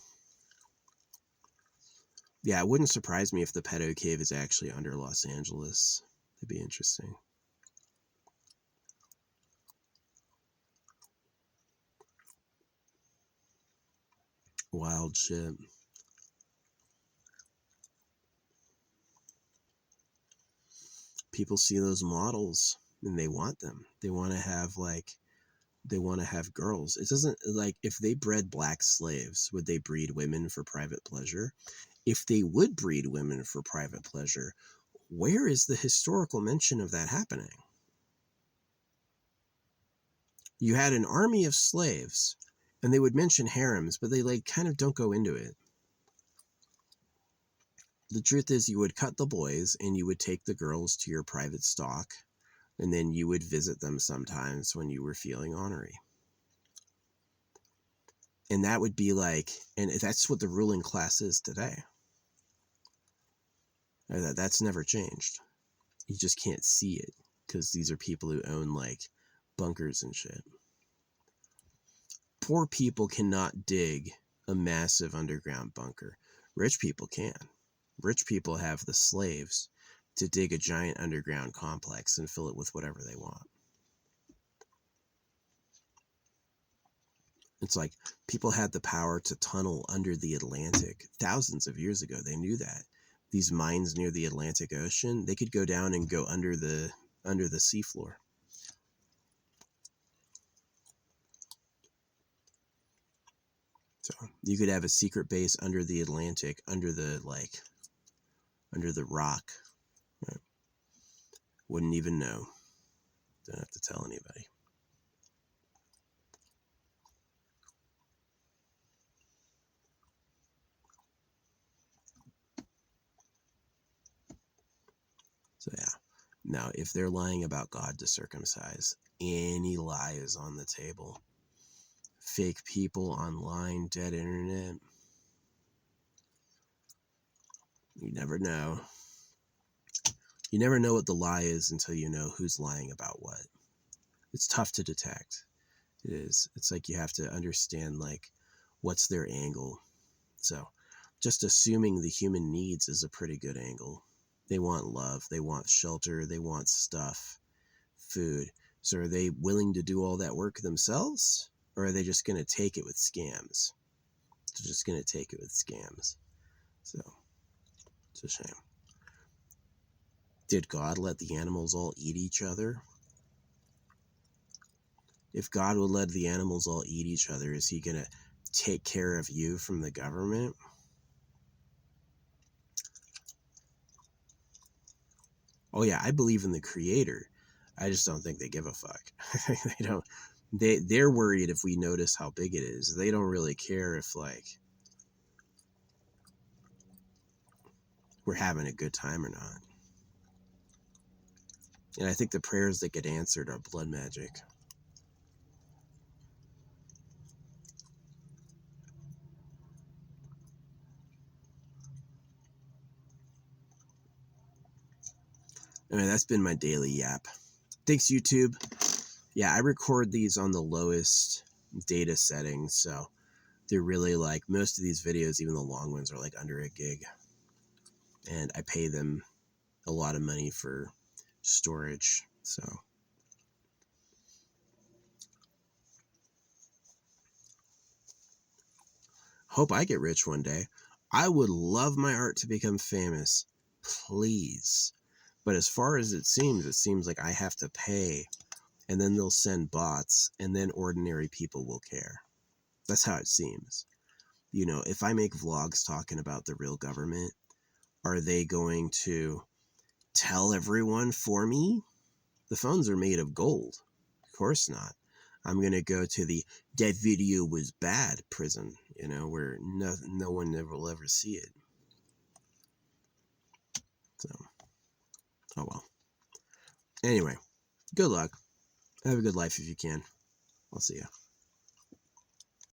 Yeah, it wouldn't surprise me if the pedo cave is actually under Los Angeles. That'd be interesting. Wild shit. People see those models and they want them. They want to have, like, they want to have girls. It doesn't, like, if they bred black slaves, would they breed women for private pleasure? If they would breed women for private pleasure, where is the historical mention of that happening? You had an army of slaves, and they would mention harems, but they, like, kind of don't go into it. The truth is, you would cut the boys, and you would take the girls to your private stock, and then you would visit them sometimes when you were feeling ornery. And that would be like, and that's what the ruling class is today. That's never changed. You just can't see it because these are people who own, like, bunkers and shit. Poor people cannot dig a massive underground bunker. Rich people can. Rich people have the slaves to dig a giant underground complex and fill it with whatever they want. It's like people had the power to tunnel under the Atlantic thousands of years ago. They knew that. These mines near the Atlantic Ocean, they could go down and go under the seafloor. So you could have a secret base under the Atlantic, under the rock. Right? Wouldn't even know. Don't have to tell anybody. So yeah. Now, if they're lying about God to circumcise, any lie is on the table. Fake people online, dead internet. You never know. You never know what the lie is until you know who's lying about what. It's tough to detect. It is. It's like you have to understand, like, what's their angle. So just assuming the human needs is a pretty good angle. They want love, they want shelter, they want stuff, food. So are they willing to do all that work themselves? Or are they just going to take it with scams? They're just going to take it with scams. So it's a shame. Did God let the animals all eat each other? If God would let the animals all eat each other, is he going to take care of you from the government? Oh yeah, I believe in the creator. I just don't think they give a fuck. They don't. They're worried if we notice how big it is. They don't really care if, like, we're having a good time or not. And I think the prayers that get answered are blood magic. I mean, that's been my daily yap. Thanks, YouTube. Yeah, I record these on the lowest data settings, so they're really, like, most of these videos, even the long ones, are like under a gig. And I pay them a lot of money for storage, so. Hope I get rich one day. I would love my art to become famous. Please. But as far as it seems like I have to pay, and then they'll send bots, and then ordinary people will care. That's how it seems. You know, if I make vlogs talking about the real government, are they going to tell everyone for me? The phones are made of gold. Of course not. I'm going to go to the "that video was bad" prison, you know, where no one will ever see it. So, oh well. Anyway, good luck. Have a good life if you can. I'll see ya.